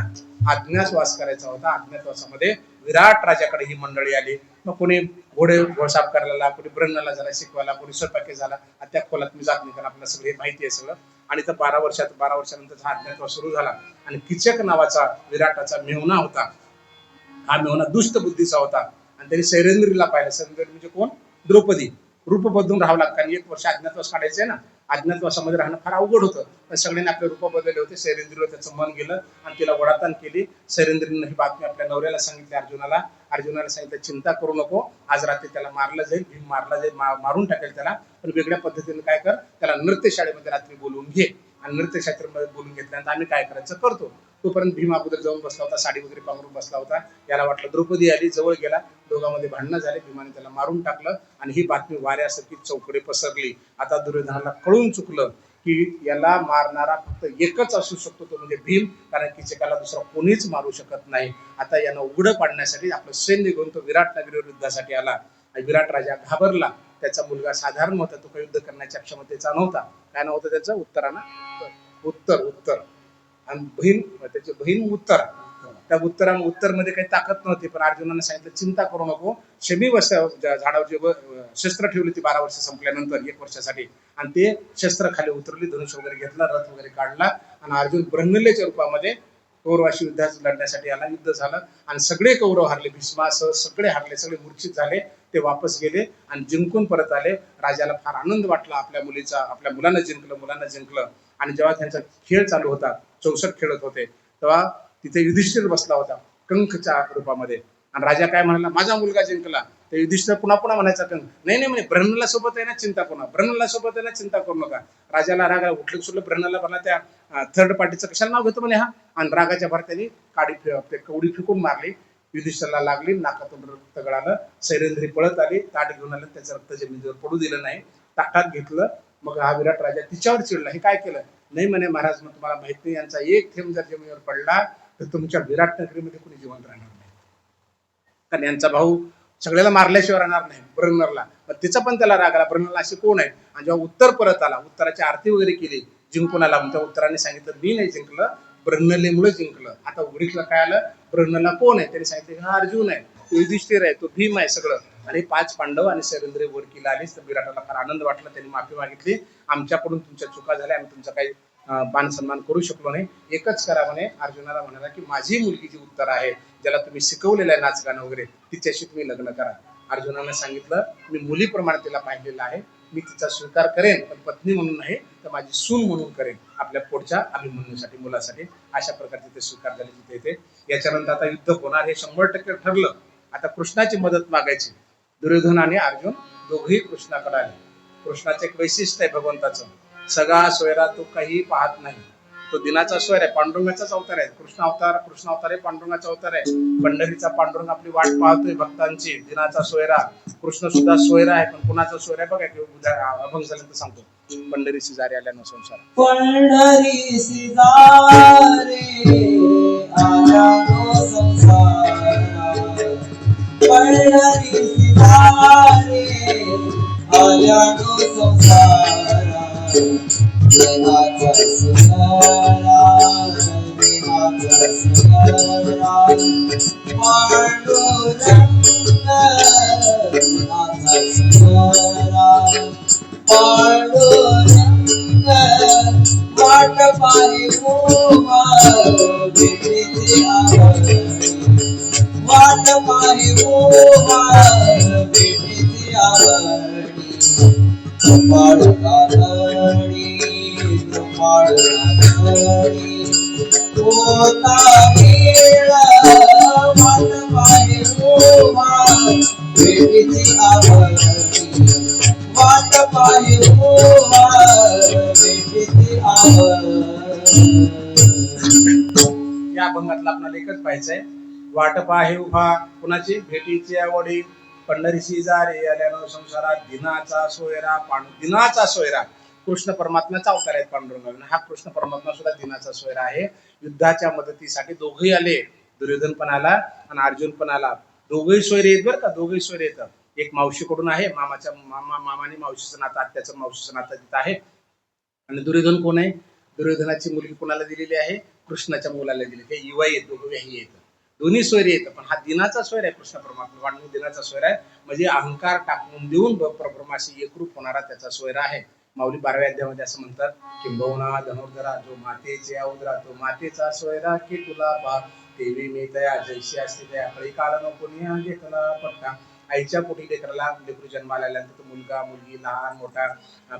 अज्ञातवास करायचा होता. अज्ञातवासामध्ये विराट राजाकडे ही मंडळी आली. मग कोणी घोडे साफ करायला, कोणी ब्रह्मला झाला शिकवायला, कोणी स्वयंपाकी झाला. त्या खोलात मी जात नाही, कारण आपल्याला सगळे माहिती आहे सगळं. आणि तर 12 वर्षानंतर हा अज्ञातवास सुरू झाला आणि किचक नावाचा विराटाचा मेहुणा होता. हा मेहुणा दुष्ट बुद्धीचा होता आणि त्यांनी सैरेंद्रीला पाहिलं. सैरेंद्री म्हणजे कोण? द्रौपदी. रूप बदलून राहावं लागतं, कारण 1 वर्ष अज्ञातवास काढायचंय ना. अज्ञातवासामध्ये राहणं फार अवघड होतं, पण सगळ्यांनी आपले रूप बदलले होते. सैरेंद्रीवर त्याचं मन गेलं आणि तिला वडाताण केली. सैरेंद्रीनं ही बातमी आपल्या नवऱ्याला सांगितली अर्जुनाला सांगितलं चिंता करू नको, आज रात्री त्याला मारलं जाईल, भीम मारला जाईल, मारून टाकेल त्याला, पण वेगळ्या पद्धतीने काय कर, त्याला नृत्यशाळेमध्ये रात्री बोलवून घे. आणि नृत्यशास्त्रामध्ये बोलून घेतल्यानंतर आम्ही काय करायचं करतो. तोपर्यंत भीम अगोदर जाऊन बसला होता, साडी वगैरे पांघरून बसला होता. याला वाटलं द्रौपदी आली, जवळ गेला, दोघांमध्ये भांडणं झाले. भीमाने त्याला मारून टाकलं आणि ही बातमी वाऱ्यासारखी चौकडे पसरली. आता दुर्योधनाला कळून चुकलं की याला मारणारा फक्त एकच असू शकतो, तो म्हणजे भीम, कारण किचकाला दुसरा कोणीच मारू शकत नाही. आता यांना उघडं पाडण्यासाठी आपलं सैन्य घेऊन तो विराट नगरीवर युद्धासाठी आला. विराट राजा घाबरला. त्याचा मुलगा साधारण होता, तो काही युद्ध करण्याच्या क्षमतेचा नव्हता. काय नव्हतं त्याचं? उत्तर आणि त्याची बहीण उत्तरा. त्या उत्तरमध्ये काही ताकद नव्हती, पण अर्जुनाने सांगितलं चिंता करू नको, शमी झाडावर जे शस्त्र ठेवली ती 12 वर्ष संपल्यानंतर 1 वर्षासाठी, आणि ते शस्त्र खाली उतरली, धनुष्य वगैरे घेतला, रथ वगैरे काढला आणि अर्जुन ब्रह्मलेच्या रूपामध्ये कौरवाशी युद्धात लढण्यासाठी आला. युद्ध झालं आणि सगळे कौरव हारले. भीष्मासह सगळे हारले, सगळे मूर्छित झाले. ते वापस गेले आणि जिंकून परत आले. राजाला फार आनंद वाटला, आपल्या मुलांना जिंकलं. आणि जेव्हा त्यांचा खेळ चालू होता, 64 खेळत होते, तेव्हा तिथे युधिष्ठिर बसला होता कंकच्या रूपामध्ये. आणि राजा काय म्हणाला, माझा मुलगा जिंकला. ते युधिष्ठिर पुन्हा म्हणायचा कंक, नाही म्हणे, ब्रह्मला सोबत आहे ना, चिंता करू नका. राजाला राग उठलं सुटलं. ब्रह्मला म्हणला त्या थर्ड पार्टीचं कशाला नाव घेतो म्हणे हा. आणि रागाच्या भर त्यांनी कवडी फेकून मारली. युधिष्ठिरला लागली, नाकातून रक्त गळालं. सैरेंद्री पळत आली, ताट घेऊन आलं, त्याचं रक्त जमिनीवर पडू दिलं नाही, ताटात घेतलं. मग हा विराट राजा तिच्यावर चिडला. हे काय केलं? नाही म्हणे महाराज, मग तुम्हाला माहित नाही, यांचा एक थेंब जर जमिनीवर पडला तर तुमच्या विराट नगरीमध्ये कोणी जिवंत राहणार नाही, कारण यांचा भाऊ सगळ्याला मारल्याशिवाय राहणार नाही ब्रह्मरला. तिचा पण त्याला राग आला, ब्रह्मरला असे कोण आहे. आणि जेव्हा उत्तर परत आला, उत्तराची आरती वगैरे केली, जिंकून आला. त्या उत्तराने सांगितलं मी नाही जिंकलं, ब्रह्मलेमुळे जिंकलं. आता उघडीतलं काय आलं, ब्रह्मला कोण आहे. त्यांनी सांगितलं हा अर्जुन आहे, तो युधिष्ठिर आहे, तो भीम आहे सगळं. आणि 5 पांडव आणि सैरेंद्र वरकीला आले. तर विराटाला फार आनंद वाटला. त्यांनी माफी मागितली, आमच्याकडून तुमच्या चुका झाल्या, आम्ही तुमचा काही मान सन्मान करू शकलो नाही, एकच करा म्हणे. अर्जुनाला म्हणाला की माझी मुलगी जी उत्तर आहे, ज्याला तुम्ही शिकवलेलं आहे नाच गाणं वगैरे, तिच्याशी तुम्ही लग्न करा. अर्जुनाने सांगितलं मी मुलीप्रमाणे तिला पाहिलेलं आहे, मी तिचा स्वीकार करेन, पण पत्नी म्हणून नाही, तर माझी सून म्हणून करेन, आपल्या पुढच्या अभिमन्यूसाठी, मुलासाठी. अशा प्रकारे तिथे स्वीकार झाले. तिथे येते. याच्यानंतर आता युद्ध होणार हे 100% ठरलं. आता कृष्णाची मदत मागायची. दुर्योधन आणि अर्जुन दोघेही कृष्णाकडे आले. कृष्णाचं एक वैशिष्ट्य आहे भगवंताचं, सगळा सोयरा तो काही पाहत नाही. तो दिनाचा सोयर आहे, पांडुरंगाचाच अवतार आहे. कृष्ण अवतार आहे, पांडुरंगाचा अवतार आहे. पंढरीचा पांडुरंग आपली वाट पाहतोय भक्तांची. दिनाचा सोयरा कृष्ण सुद्धा सोयरा आहे, पण कुणाचा सोयरा आहे बघा की अभंग झाल्यानंतर सांगतो. पंढरीशी जारी आल्यानं संसार,
पंढरीसी जारे आल्यानो संसारा, पंढरीसी जारे आल्यानो संसारा, देहाचा सुंदरा, देहाचा सुंदरा, पांडुरंग देहाचा सुंदरा, पांडुरंग वाट पाहे उभा भेटीची आवडी, वाट पाहे उभा भेटीची आवडी, कृपाळ कातडी, कृपाळ कातडी, होता वेळ वाट पाहे उभा भेटीची आवडी, वाट पाहे उभा भेटीची आवडी.
या अभंगातला आपल्याला एकच पाहायचंय. वाट पाहे उभा कुणाची? भेटीची आवडी. पंढरीशी जारे आल्यानं संसारात, दिनाचा सोयरा दिनाचा सोयरा कृष्ण परमात्म्याचा अवतार आहे पांडुरंग. हा कृष्ण परमात्मा सुद्धा दिनाचा सोयरा आहे. युद्धाच्या मदतीसाठी दोघेही आले. दुर्योधन पण आला आणि अर्जुन पण आला. दोघेही सोयरे येत बरं का, दोघेही सोयरे येतात. एक मावशीकडून आहे, मामाने मावशीचं नातं, आत्याचं मावशीचं नातं तिथं आहे. आणि दुर्योधन कोण आहे? दुर्योधनाची मुलगी कोणाला दिलेली आहे? कृष्णाच्या मुलाला दिली. ते युवा येत, दोघेही येत, दोन्ही सोयरे येतं. पण हा दिनाचा सोयर आहे कृष्ण परमात्मा. वाढवून दिनाचा सोयर आहे, म्हणजे अहंकार टाकून देऊन परब्रह्माशी एकरूप होणारा त्याचा सोयर आहे. माऊली 12व्या अध्यायामध्ये असं म्हणतात, किंबहुना धनुर्धरा जो मातेचे अवधरा, तो मातेचा सोयरा की तुला पा देवी मी तया जैशी असते त्या कळी काळ नको घेतला पट्टा. आईच्या पोटी लेकरू जन्माला आल्यानंतर तो मुलगा मुलगी लहान मोठा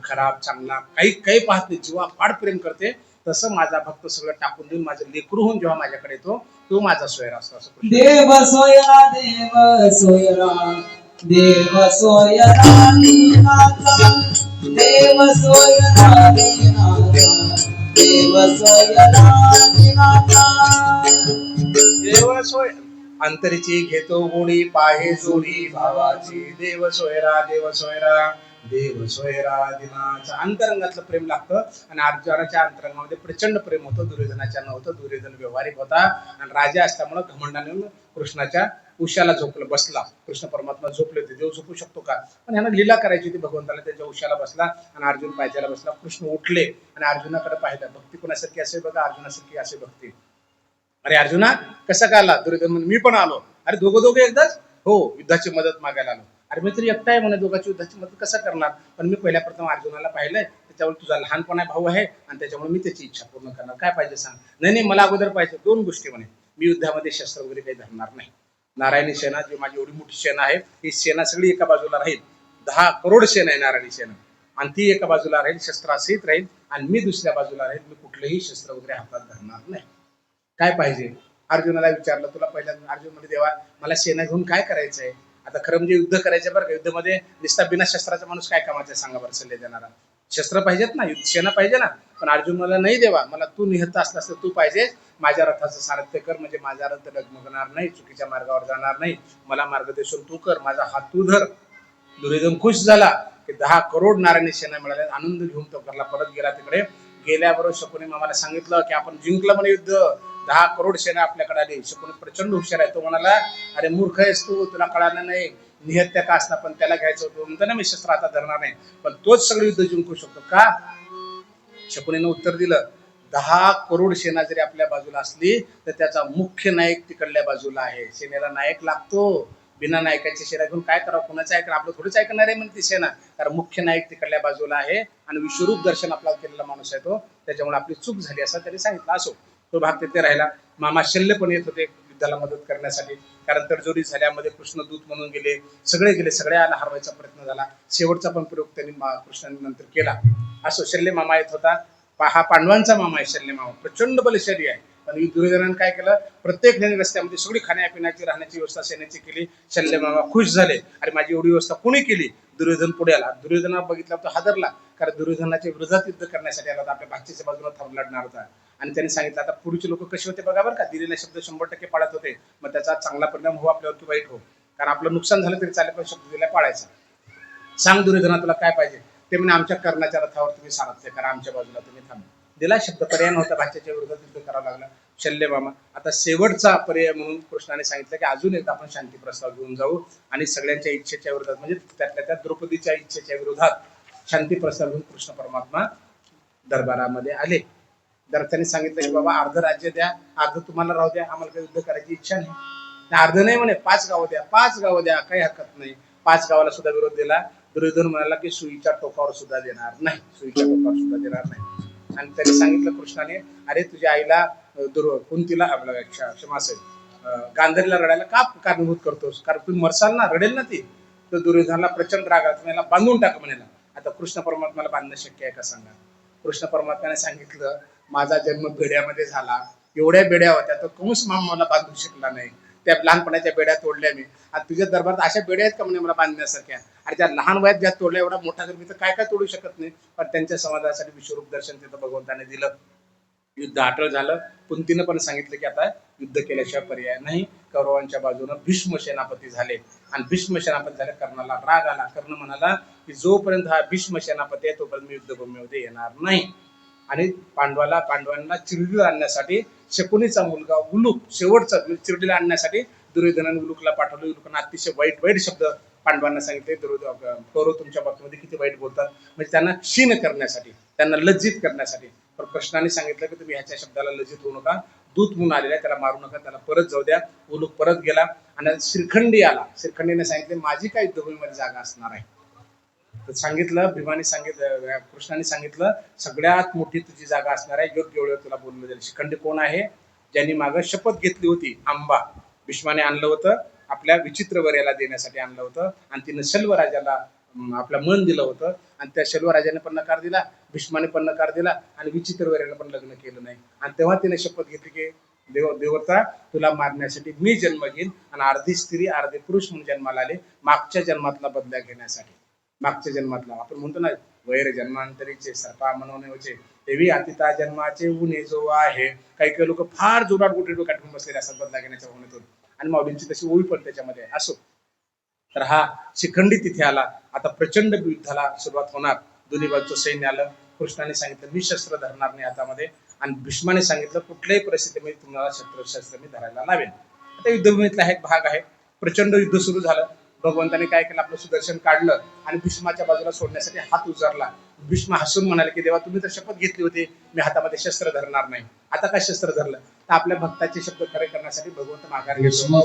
खराब चांगला काही काही पाहत नाही, जीवा फार प्रेम करते. तसं माझा भक्त सगळं टाकून देऊन माझं लेकरू होऊन जेव्हा माझ्याकडे येतो, तो माझा सोयरा असतो. असं
देव सोयरा, देव सोयरा, देव सोयरा दीनाचा, देव सोयरा दीनाचा, देव सोयरा दीनाचा,
देव सोय अंतरीची घेतो गोडी पाहे जोडी भावाची. देव सोयरा, देव सोयरा, देव सोयरा दिनाचा. अंतरंगातलं प्रेम लागतं. आणि अर्जुनाच्या अंतरंगामध्ये प्रचंड प्रेम होतं, दुर्योधनाच्या नव्हतं. दुर्योधन व्यवहारिक होता आणि राजा असल्यामुळे घमंडाने कृष्णाच्या उशाला झोपलं बसला. कृष्ण परमात्मा झोपले होते. देव झोपू शकतो का? पण ह्यानं लीला करायची होती भगवंताला. त्याच्या उशाला बसला आणि अर्जुन पायथ्याला बसला. कृष्ण उठले आणि अर्जुनाकडे पाहिलं. भक्ती कोणासारखी असे बघा, अर्जुनासारखी असे भक्ती. अरे अर्जुना कसा काय आला? दुर्योधन म्हणजे मी पण आलो. अरे दोघं एकदाच? हो, युद्धाची मदत मागायला आलो. अरे मी तरी एकटा आहे म्हणे, दोघांची युद्धाची मदत कसं करणार? पण मी पहिल्या प्रथम अर्जुनाला पाहिलंय, त्याच्यावर तुझा लहानपणा भाऊ आहे आणि त्याच्यामुळे मी त्याची इच्छा पूर्ण करणार. काय पाहिजे सांग? नाही मला अगोदर पाहिजे 2 गोष्टी म्हणे. मी युद्धामध्ये शस्त्र वगैरे काही धरणार नाही. नारायणी सेना जी माझी एवढी मोठी सेना आहे, ही सेना सगळी एका बाजूला राहील. 10 करोड सेना आहे नारायणी सेना, आणि ती एका बाजूला राहील, शस्त्रासहित राहील. आणि मी दुसऱ्या बाजूला राहील. मी कुठलेही शस्त्र वगैरे हातात धरणार नाही. काय पाहिजे? अर्जुनाला विचारलं. तुला पहिल्यांदा अर्जुन मध्ये देवा मला सेना घेऊन काय करायचंय? आता खरं म्हणजे युद्ध करायचं बरं का. युद्धामध्ये निस्ता बिना शस्त्राचा माणूस काय कामाचा सांगा बरं सल्ले देणारा? शस्त्र पाहिजेत ना, सेना पाहिजे ना. पण अर्जुन मला नाही देवा, मला तू निहत्ता असलास तर तू पाहिजे. माझ्या रथाचं सारथ्य कर, म्हणजे माझा रथ डगमगणार नाही, चुकीच्या मार्गावर जाणार नाही. मला मार्गदर्शन तू कर, माझा हात तू धर. दुर्योधन खुश झाला की 10 करोड नारायणी सेना मिळाल्या. आनंद घेऊन तो घरला परत गेला. तिकडे गेल्याबरोबर शकुनी मामाला सांगितलं की आपण जिंकलं म्हणे युद्ध, 10 करोड सेना आपल्याकडे आली. शकुनी प्रचंड हुशार आहे. तो म्हणाला, अरे मूर्ख आहेस तू, तुला कळालं नाही. निहत्या का असला पण त्याला घ्यायचं होतं. म्हणतो ना मी शस्त्र आता धरणार नाही, पण तोच सगळं युद्ध जिंकू शकतो का? शकुनीनं उत्तर दिलं, 10 करोड सेना जरी आपल्या बाजूला असली तर त्याचा मुख्य नायक तिकडल्या बाजूला आहे. सेनेला नायक लागतो. बिना नायकाची सेना घेऊन काय करावं? कोणाचं ऐकणार? आपलं थोडंच ऐकणार आहे म्हणते सेना. कारण मुख्य नायक तिकडल्या बाजूला आहे आणि विश्वरूप दर्शन आपला केलेला माणूस आहे तो. त्याच्यामुळे आपली चूक झाली असं त्यांनी सांगितलं. असो, तो भाग तिथे राहिला. मामा शल्य पण येत होते युद्धाला मदत करण्यासाठी, कारण तडजोडी झाल्यामध्ये कृष्ण दूत म्हणून गेले. सगळे गेले, सगळ्याला हरवायचा प्रयत्न झाला. शेवटचा पण प्रयोग त्यांनी कृष्णाने नंतर केला. असो, शल्य मामा येत होता. हा पांडवांचा मामा आहे शल्य मामा. प्रचंड बलशाली आहे. पण दुर्योधनाने काय केलं, प्रत्येक नवीन रस्त्यामध्ये सगळी खाण्यापिण्याची राहण्याची व्यवस्था सैन्याची केली. शल्य मामा खुश झाले, अरे माझी एवढी व्यवस्था कोणी केली? दुर्योधन पुढे आला. दुर्योधना बघितला तो हादरला, कारण दुर्योधनाच्या विरोधात युद्ध करण्यासाठी आला होता, आपल्या भाच्याच्या बाजूला थांबून लढणार होता. आणि त्यांनी सांगितलं, आता पूर्वीचे लोक कसे होते बघा बरं का, दिलेला शब्द 100% पाळत होते. मग त्याचा चांगला परिणाम हो आपल्यावर की वाईट हो, कारण आपलं नुकसान झालं तरी चालेल पण शब्द दिला पाळायचा. सांग दुर्योधना तुला काय पाहिजे? ते म्हणे आमच्या कर्णाच्या रथावर तुम्ही सारथ्य करा, आमच्या बाजूला तुम्ही थांबा. दिला शब्द, पर्याय नव्हता, भाच्याच्या विरोधात युद्ध करावं लागलं. शल्य मामा आता शेवटचा पर्याय म्हणून कृष्णाने सांगितलं की अजून एकदा आपण शांती प्रस्ताव घेऊन जाऊ आणि सगळ्यांच्या इच्छेच्या विरोधात, म्हणजे त्यातल्या त्या द्रौपदीच्या इच्छेच्या विरोधात शांती प्रस्ताव घेऊन कृष्ण परमात्मा दरबारामध्ये आले. तर त्यांनी सांगितलं की बाबा अर्ध राज्य द्या, अर्ध तुम्हाला राहू द्या, आम्हाला काही युद्ध करायची इच्छा नाही. अर्ध नाही म्हणे, 5 गावं द्या, 5 गावं द्या, काही हरकत नाही. 5 गावाला सुद्धा विरोध दिला. दुर्योधन म्हणाला की सुईच्या टोकावर सुद्धा देणार नाही, सुईच्या टोकावर सुद्धा देणार नाही. आणि त्यांनी सांगितलं कृष्णाने, अरे तुझ्या आईला कुंतीला आपला क्षमा असेल गांधारीला रडायला का कारणीभूत करतोस? कारण तुम्ही मरसाल ना, रडेल ना ती. तर दुर्योधनाला प्रचंड राग आला, तुम्ही याला बांधून टाका म्हणाला. आता कृष्ण परमात्म्याला बांधणं शक्य आहे का सांगा? कृष्ण परमात्म्याने सांगितलं, माझा जन्म बेड्यामध्ये झाला, एवढ्या बेड्या होत्या, तर कंस मला बांधू शकला नाही. त्या लहानपणाच्या बेड्या तोडल्या मी, आणि तुझ्या दरबारात अशा बेड्या आहेत का म्हणे मला बांधण्यासारख्या? आणि त्या लहान वयात ज्या तोडल्या, एवढा मोठा मी तर काय काय तोडू शकत नाही. पण त्यांच्या समाजासाठी विश्वरूप दर्शन तिथं भगवंताने दिलं. युद्ध अटळ झालं. कुंतीनं पण सांगितलं की आता युद्ध केल्याशिवाय पर्याय नाही. कौरवांच्या बाजूनं भीष्म सेनापती झाले, आणि भीष्म सेनापती झाले. कर्णाला राग आला. कर्ण म्हणाला की जोपर्यंत हा भीष्म सेनापती आहे तोपर्यंत मी युद्धभूमीमध्ये येणार नाही. आणि पांडवांना चिरडीला आणण्यासाठी शकुनीचा मुलगा उलूक, शेवटचा चिरडीला आणण्यासाठी दुर्योधनाने उलूकला पाठवलं. उलूकनं अतिशय वाईट वाईट शब्द पांडवांना सांगितले. कौरव तुमच्या बाबतीमध्ये किती वाईट बोलतात, म्हणजे त्यांना क्षीण करण्यासाठी, त्यांना लज्जित करण्यासाठी. पण कृष्णाने सांगितलं की तुम्ही ह्याच्या शब्दाला लज्जित होऊ नका, दूत म्हणून आलेला आहे, त्याला मारू नका, त्याला परत जाऊ द्या. उलूक परत गेला आणि श्रीखंडी आला. श्रीखंडीने सांगितले माझी काय युद्धभूमीमध्ये जागा असणार आहे? तर सांगितलं, भीमाने सांगितलं, कृष्णाने सांगितलं सगळ्यात मोठी तुझी जागा असणार आहे, योग्य वेळेवर तुला बोललं जाईल. शिखंडी कोण आहे? ज्यांनी मागं शपथ घेतली होती, आंबा. भीष्माने आणलं होतं, आपल्या विचित्र वऱ्याला देण्यासाठी आणलं होतं, आणि तिनं शल्व राजाला आपलं मन दिलं होतं, आणि त्या शल्व राजाने पण नकार दिला, भीष्माने पण नकार दिला, आणि विचित्र वऱ्याला पण लग्न केलं नाही. आणि तेव्हा तिने शपथ घेतली की देवता तुला मारण्यासाठी मी जन्म घेईन, आणि अर्धी स्त्री अर्धे पुरुष म्हणून जन्माला आले, मागच्या जन्मातला बदला घेण्यासाठी. मागच्या जन्मातला आपण म्हणतो ना, वैर जन्मांतरीचे सर्पा मनवणे होते, देवी अतिता जन्माचे उणे जो आहे. काही काही लोक फार जोरात गोटे डोक्यात ठेवून बसलेले असतात बदला घेण्याच्या भावनेतून, आणि माऊलींची तशी ओळी पण त्याच्यामध्ये असो. तर हा शिखंडी तिथे आला. आता प्रचंड युद्धाला सुरुवात होणार. दोन्ही बाजूचं सैन्य आलं. कृष्णाने सांगितलं मी शस्त्र धरणार नाही हातामध्ये, आणि भीष्माने सांगितलं कुठल्याही परिस्थितीमध्ये तुम्हाला शस्त्र मी धरायला लावेन. आता युद्धभूमीतला हा एक भाग आहे. प्रचंड युद्ध सुरू झालं. भगवंताने काय केलं, आपलं सुदर्शन काढलं आणि भीष्माच्या बाजूला सोडण्यासाठी हात उजारला. भीष्म हसून म्हणाले की देवा तुम्ही तर शपथ घेतली होती मी हातामध्ये शस्त्र धरणार नाही, आता काय शस्त्र धरलं? तर आपल्या भक्ताचे शब्द खरे करण्यासाठी भगवंत माघार घेतो.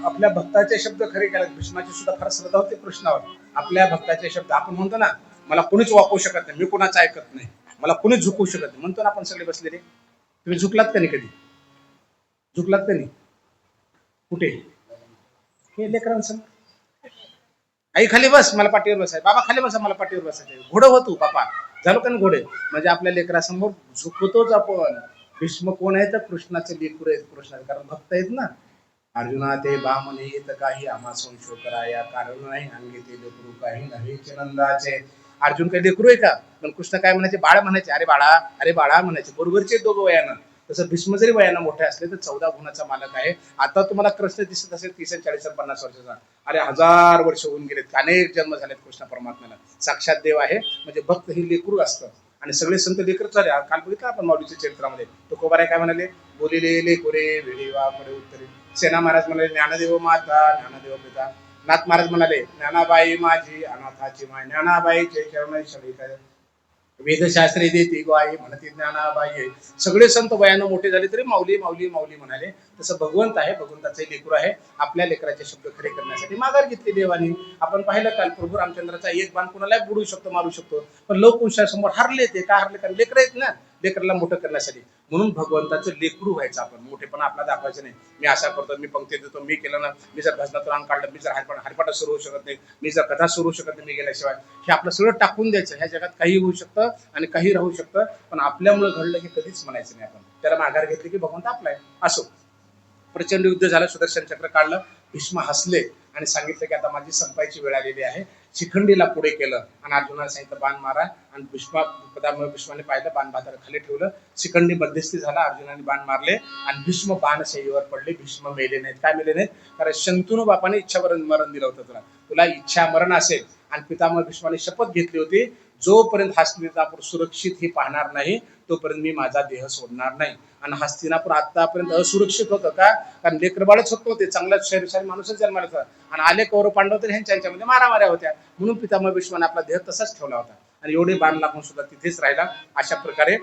आपल्या भक्ताचे शब्द खरे केले. भीष्माची सुद्धा फार श्रद्धा होती कृष्णावर. आपल्या भक्ताचे शब्द, आपण म्हणतो ना मला कोणीच वापरू शकत नाही, मी कोणाचं ऐकत नाही, मला कोणीच झुकवू शकत नाही, म्हणतो ना आपण सगळे बसलेले. तुम्ही झुकलात का नाही? कधी झुकलात का नाही? कुठे? हे लेकरांसमोर. आई खाली बस मला पाठीवर बसाय, बाबा खाली बसा मला पाठीवर बसायचं. घोडं होतो बापा, झालो का घोडे? म्हणजे आपल्या लेकरासमोर झुकतोच आपण. भीष्म कोण आहे? तर कृष्णाचे लेकरू आहेत, कृष्णाचे, कारण भक्त आहेत ना. अर्जुना ते बामने येत काही आम्हा संशय कराया, कारण नाही अंगे ते लेकरू काही नव्हे नंदाचे. अर्जुन काही लेकरू आहे का? पण कृष्ण काय म्हणायचे? बाळा म्हणायचे. अरे बाळा, अरे बाळा म्हणायचे. बरोबरचे दोघं वयानं. तसं भीष्म जरी वयानं मोठे असले तर 14 गुणाचा मालक आहे. आता तुम्हाला कृष्ण दिसत असेल 30, 40, 50 वर्षाचा. अरे 1000 वर्ष होऊन गेलेत, अनेक जन्म झालेत कृष्ण परमात्म्याला. साक्षात देव आहे. म्हणजे भक्त ही लेकरू असतं, आणि सगळे संत लेकरच झाले. काल बघितलं आपण माऊलीच्या चरित्रामध्ये. तुकोबाराय काय म्हणाले? बोलिले लेकुरे वेळी वाकडे उत्तरे. सेना महाराज म्हणाले ज्ञानदेव माता, ज्ञानदेव पिता. नाथ महाराज म्हणाले ज्ञानाबाई माझी अनाथाची माय, ज्ञानाबाईचे चरण शरीर वेदशास्त्री देती ग्वाही म्हणती ज्ञानाबाई. सगळे संत वयानं मोठे झाले तरी माऊली माऊली माऊली म्हणाले. तसं भगवंत आहे, भगवंताचे लेकरू आहे. आपल्या लेकराचे शब्द खरे करण्यासाठी माघार घेतली देवानी. आपण पाहिलं काल प्रभू रामचंद्राचा एक बाण कोणालाही बुडू शकतो, मारू शकतो, पण लोकवंशासमोर हारले ते. का हारले? कारण लेकर आहेत ना, लेकराला मोठं करण्यासाठी. म्हणून भगवंताचं लेकरू व्हायचं आपण. मोठेपणा आपला दाखवायचं नाही. मी असा करतो, मी पंक्ती देतो, मी केलं ना, मी जर भजनातून अंग काढलं, मी जर हरिपाठ सुरू होऊ शकत नाही, मी जर कथा सुरू होऊ शकत नाही मी गेल्याशिवाय, हे आपलं सगळं टाकून द्यायचं. ह्या जगात काही होऊ शकतं आणि काही राहू शकतं, पण आपल्यामुळे घडलं हे कधीच म्हणायचं नाही आपण. त्याला माघार घेतली की भगवंत आपला आहे. असो, प्रचंड युद्ध झालं, सुदर्शन चक्र काढलं, भीष्म हसले आणि सांगितलं की आता माझी संपायची वेळ आलेली आहे. शिखंडीला पुढे केलं आणि अर्जुनाला सांगितलं बाण मारा. आणि भीष्माने पाहिलं, बाण भाताला खाली ठेवलं. शिखंडी मध्यस्थी झाला, अर्जुनाने बाण मारले आणि भीष्म बाणशय्येवर पडले. भीष्म मेले नाहीत. काय मेले नाहीत? कारण शंतनू बापाने इच्छा मरण दिलं होतं. तुला इच्छा मरण असेल, आणि पितामह भीष्माने शपथ घेतली होती, जोपर्यंत हस्तिनापूर सुरक्षित ही पाहणार नाही तोपर्यंत मी माझा देह सोडणार नाही. आणि हस्तिनापूर आतापर्यंत असुरक्षित होतं. का? कारण लेकरबाळच होत नव्हते, चांगला शरीरशाली माणूसच जन्माला होता. आणि आले कौरव पांडव तर ह्यांच्यामध्ये मारामाऱ्या होत्या. म्हणून पितामह भीष्माने आपला देह तसाच ठेवला होता आणि एवढे बाण लागून सुद्धा तिथेच राहिला. अशा प्रकारे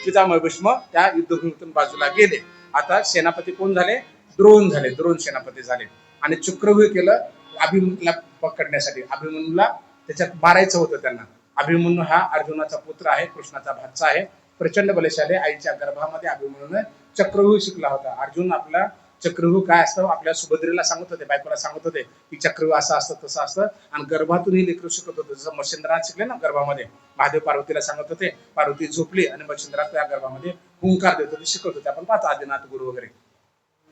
पितामह भीष्म त्या युद्धभूमीतून बाजूला गेले. आता सेनापती कोण झाले? द्रोण झाले. द्रोण सेनापती झाले आणि चक्रव्यूह केलं अभिमन्यूला पकडण्यासाठी. अभिमन्यूला त्याच्यात मारायचं होतं त्यांना. अभिमन्यू हा अर्जुनाचा पुत्र आहे, कृष्णाचा भाचा आहे, प्रचंड बलशाली. आईच्या गर्भामध्ये अभिमन्यूने चक्रव्यूह शिकला होता. अर्जुन आपला चक्रव्यूह काय असतं आपल्या सुभद्रेला सांगत होते, बायकोला सांगत होते की चक्रव्यूह असं असतं तसं असतं. आणि गर्भातून ही लेकरू शिकत होतं. जसं मच्छिंद्रनाथ शिकले ना गर्भामध्ये, महादेव पार्वतीला सांगत होते, पार्वती झोपली आणि मच्छिंद्रनाथ त्या गर्भामध्ये हुंकार देत होते, शिकत होते. आपण पाहतो आदिनाथ गुरु वगैरे.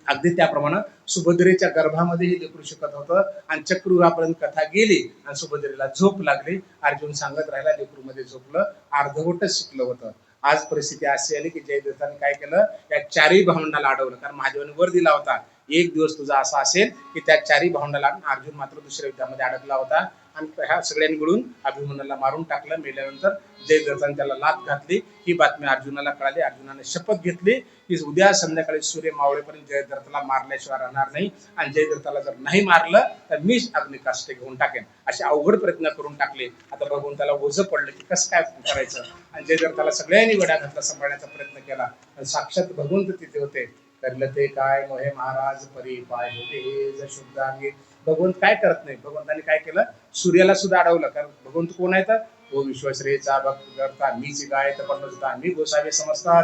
अगदी त्याप्रमाणे सुभद्रेच्या गर्भामध्ये ही लेकरू शिकत होतं. आणि चक्रव्यूहापर्यंत कथा गेली आणि सुभद्रेला झोप लागली. अर्जुन सांगत राहिला, लेकरू मध्ये झोपलं, अर्धवटच शिकलं होतं. आज परिस्थिती अशी आली की जयद्रथाने काय केलं, या चारही भावंडाला अडवलं. कारण महादेवाने वर दिला होता, एक दिवस तुझा असा असेल की त्या चारही भावंडाला. अर्जुन मात्र दुसऱ्या युद्धामध्ये अडकला होता आणि ह्या सगळ्यांनी मिळून अभिमन्यूला मारून टाकलं. मेल्यानंतर जयद्रथाने त्याला लाथ घातली. ही बातमी अर्जुनाला कळाली. अर्जुनाने शपथ घेतली की उद्या संध्याकाळी सूर्य मावळेपर्यंत जयद्रथाला मारल्याशिवाय राहणार नाही. आणि जयद्रथाला जर नाही मारलं तर मीच अग्निकाष्ट घेऊन टाकेन. असे अवघड प्रयत्न करून टाकले. आता भगवंताला ओझं पडलं की कसं काय करायचं. आणि जयद्रथाला सगळ्यांनी वड्या घातला, सांभाळण्याचा प्रयत्न केला. साक्षात भगवंत तिथे होते. करलं ते काय मोहे महाराज परी पाय होते शुद्धांगी. भगवंत काय करत नाही. भगवंताने काय केलं, सूर्याला सुद्धा अडवलं. कारण भगवंत कोण आहे? तर ओ विश्वश्रेचा भक्त करता मीच गाय तर मी गोसावे समजता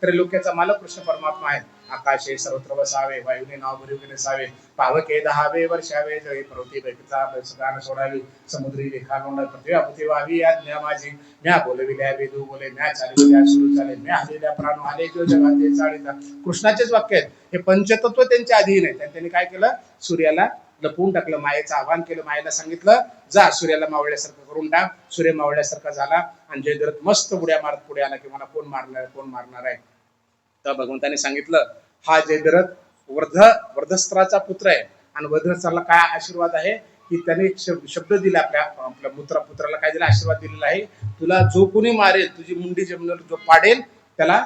त्रैलोक्याचा मालक कृष्ण परमात्मा आहे. आकाशे सर्वत्र बसावे, वायूने नाव भरून नसावे, पावके दहावे वर्षावे, जळी पर्वती बैठचा गान सोडावी, समुद्री लेखा लोंड पृथ्वी अपुती व्हावी आज्ञा माझी. म्या बोलविल्या वेदू बोले, म्या चालविल्या सुरू चाले, म्या हलेल्या प्राण आले जो जगाते चाळीता. कृष्णाचेच वाक्य आहेत. हे पंचतत्व त्यांच्या अधीन आहे. त्यांनी काय केलं, सूर्याला लपवून टाकलं, मायेचं आवाहन केलं. मायेला सांगितलं जा सूर्याला मावळल्यासारखं करून टाक. सूर्य मावळल्यासारखा झाला आणि जयद्रथ मस्त उड्या मारत पुढे आला की मला कोण मारणार आहे. तर भगवंताने सांगितलं, हा जयद्रथ वर्धस्त्राचा पुत्र आहे. आणि वर्धस्त्राला काय आशीर्वाद आहे की त्याने शब्द दिला, आपल्या पुत्राला काय दिला, आशीर्वाद दिलेला आहे, तुला जो कोणी मारेल, तुझी मुंडी जमिनीवर जो पाडेल त्याला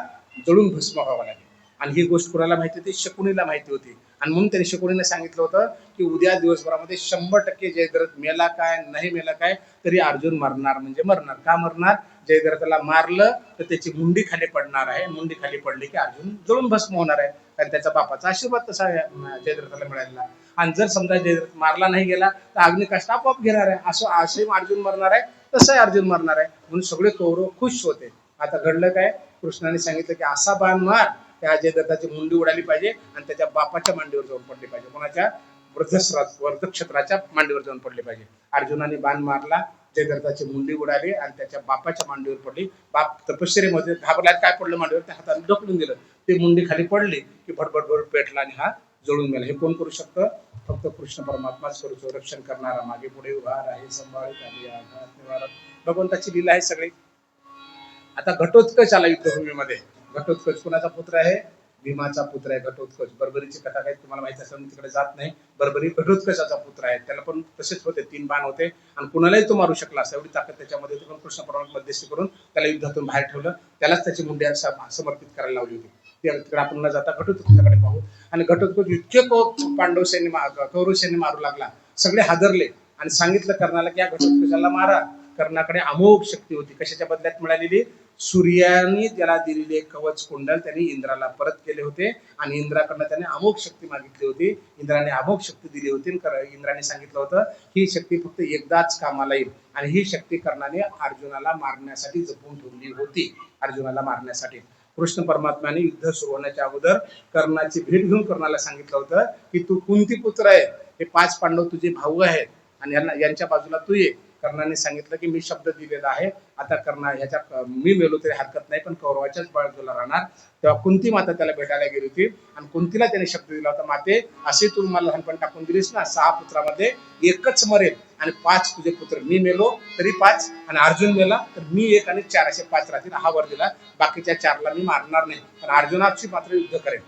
जळून भस्म व्हावं लागेल. आणि ही गोष्ट कुणाला माहिती होती? शकुनीला माहिती होती. आणि म्हणून त्यांनी शकुनीने सांगितलं होतं की उद्या दिवसभरामध्ये 100% जयद्रथ मेला काय नाही मेला काय तरी अर्जुन मरणार म्हणजे मरणार. का मरणार? जयद्रथाला मारलं तर त्याची मुंडी खाली पडणार आहे. मुंडी खाली पडली की अर्जुन जळून भस्म होणार आहे. कारण त्याचा बापाचा आशीर्वाद तसा जयद्रथाला मिळालेला. आणि जर समजा जयद्रथ मारला नाही गेला तर अग्निकाष्ट आपोआप घेणार आहे. असंही अर्जुन मरणार आहे, तसंही अर्जुन मरणार आहे. म्हणून सगळे कौरव खुश होते. आता घडलं काय, कृष्णाने सांगितलं की असा बाण मार त्या जयद्रथाची मुंडी उडाली पाहिजे आणि त्याच्या बापाच्या मांडीवर जाऊन पडली पाहिजे. कोणाच्या? वर्धक्षत्राच्या मांडीवर जाऊन पडली पाहिजे. अर्जुनाने बाण मारला, जयद्रथाची मुंडी उडाली आणि त्याच्या बापाच्या मांडीवर पडली. बाप तपश्चर्येमध्ये घाबरला, काय पडलं मांडीवर, त्या हाताने ढकलून दिलं. ती मुंडी खाली पडली की भडभड पेटला आणि हा जळून गेला. हे कोण करू शकतं? फक्त कृष्ण परमात्माच करू शकतो. रक्षण करणारा, मागे पुढे उभा आहे, संभाळीत आली आघात निवारक. भगवंताची लीला आहे सगळी. आता घटोत्कच आला युद्धभूमीमध्ये. घटोत्कच कुणाचा पुत्र आहे? भीमाचा पुत्र आहे घटोत्कच. बर्बरीची कथा काही तुम्हाला माहिती असेल, मी तिकडे जात नाही. बर्बरी घटोत्कचाचा पुत्र आहे. त्याला पण तसेच होते, 3 बाण होते आणि कुणालाही तो मारू शकला असं, एवढी ताकद त्याच्यामध्ये होती. पण कृष्ण परमात्मा मध्यस्थी करून त्याला युद्धातून बाहेर ठेवलं. त्यालाच त्याची मुंडी समर्पित करायला लावली होती. तिकडे आपण न जाता घटोत्कचाकडे पाहू. आणि घटोत्कच इतके पांडव सैन्य कौरव सैन्य मारू लागला, सगळे हादरले आणि सांगितलं कर्णाला की या घटोत्कचाला मारा. कर्णाकडे अमोघ शक्ती होती. कशाच्या बदल्यात मिळालेली? सूर्याने ज्याला दिलेले कवच कुंडल त्यांनी इंद्राला परत केले होते आणि इंद्राकडनं त्याने अमोघ शक्ती मागितली होती. इंद्राने अमोघ शक्ती दिली होती. इंद्राने सांगितलं होतं ही शक्ती फक्त एकदाच कामाला येईल आणि ही शक्ती कर्णाने अर्जुनाला मारण्यासाठी जपून ठेवली होती. अर्जुनाला मारण्यासाठी कृष्ण परमात्म्याने युद्ध सुरू होण्याच्या अगोदर कर्णाची भेट घेऊन कर्णाला सांगितलं होतं की तू कुंती पुत्र आहे, हे 5 पांडव तुझे भाऊ आहेत आणि यांच्या बाजूला तू ये. कर्णाने सांगितलं की मी शब्द दिलेला आहे, आता कर्णा ह्याच्या मी मेलो तरी हरकत नाही पण कौरवाच्याच बाजूला राहणार. तेव्हा कुंती माता त्याला भेटायला गेली होती आणि कुंतीला त्याने शब्द दिला होता, माते असे तू मला लहानपण टाकून दिलीस ना, 6 पुत्रामध्ये एकच मरेल आणि 5 तुझे पुत्र, मी मेलो तरी 5 आणि अर्जुन मेला तर मी 1 आणि 4 असे 5 राहतील. हा वर दिला, बाकीच्या 4ला मी मारणार नाही पण अर्जुनाशी मात्र युद्ध करेल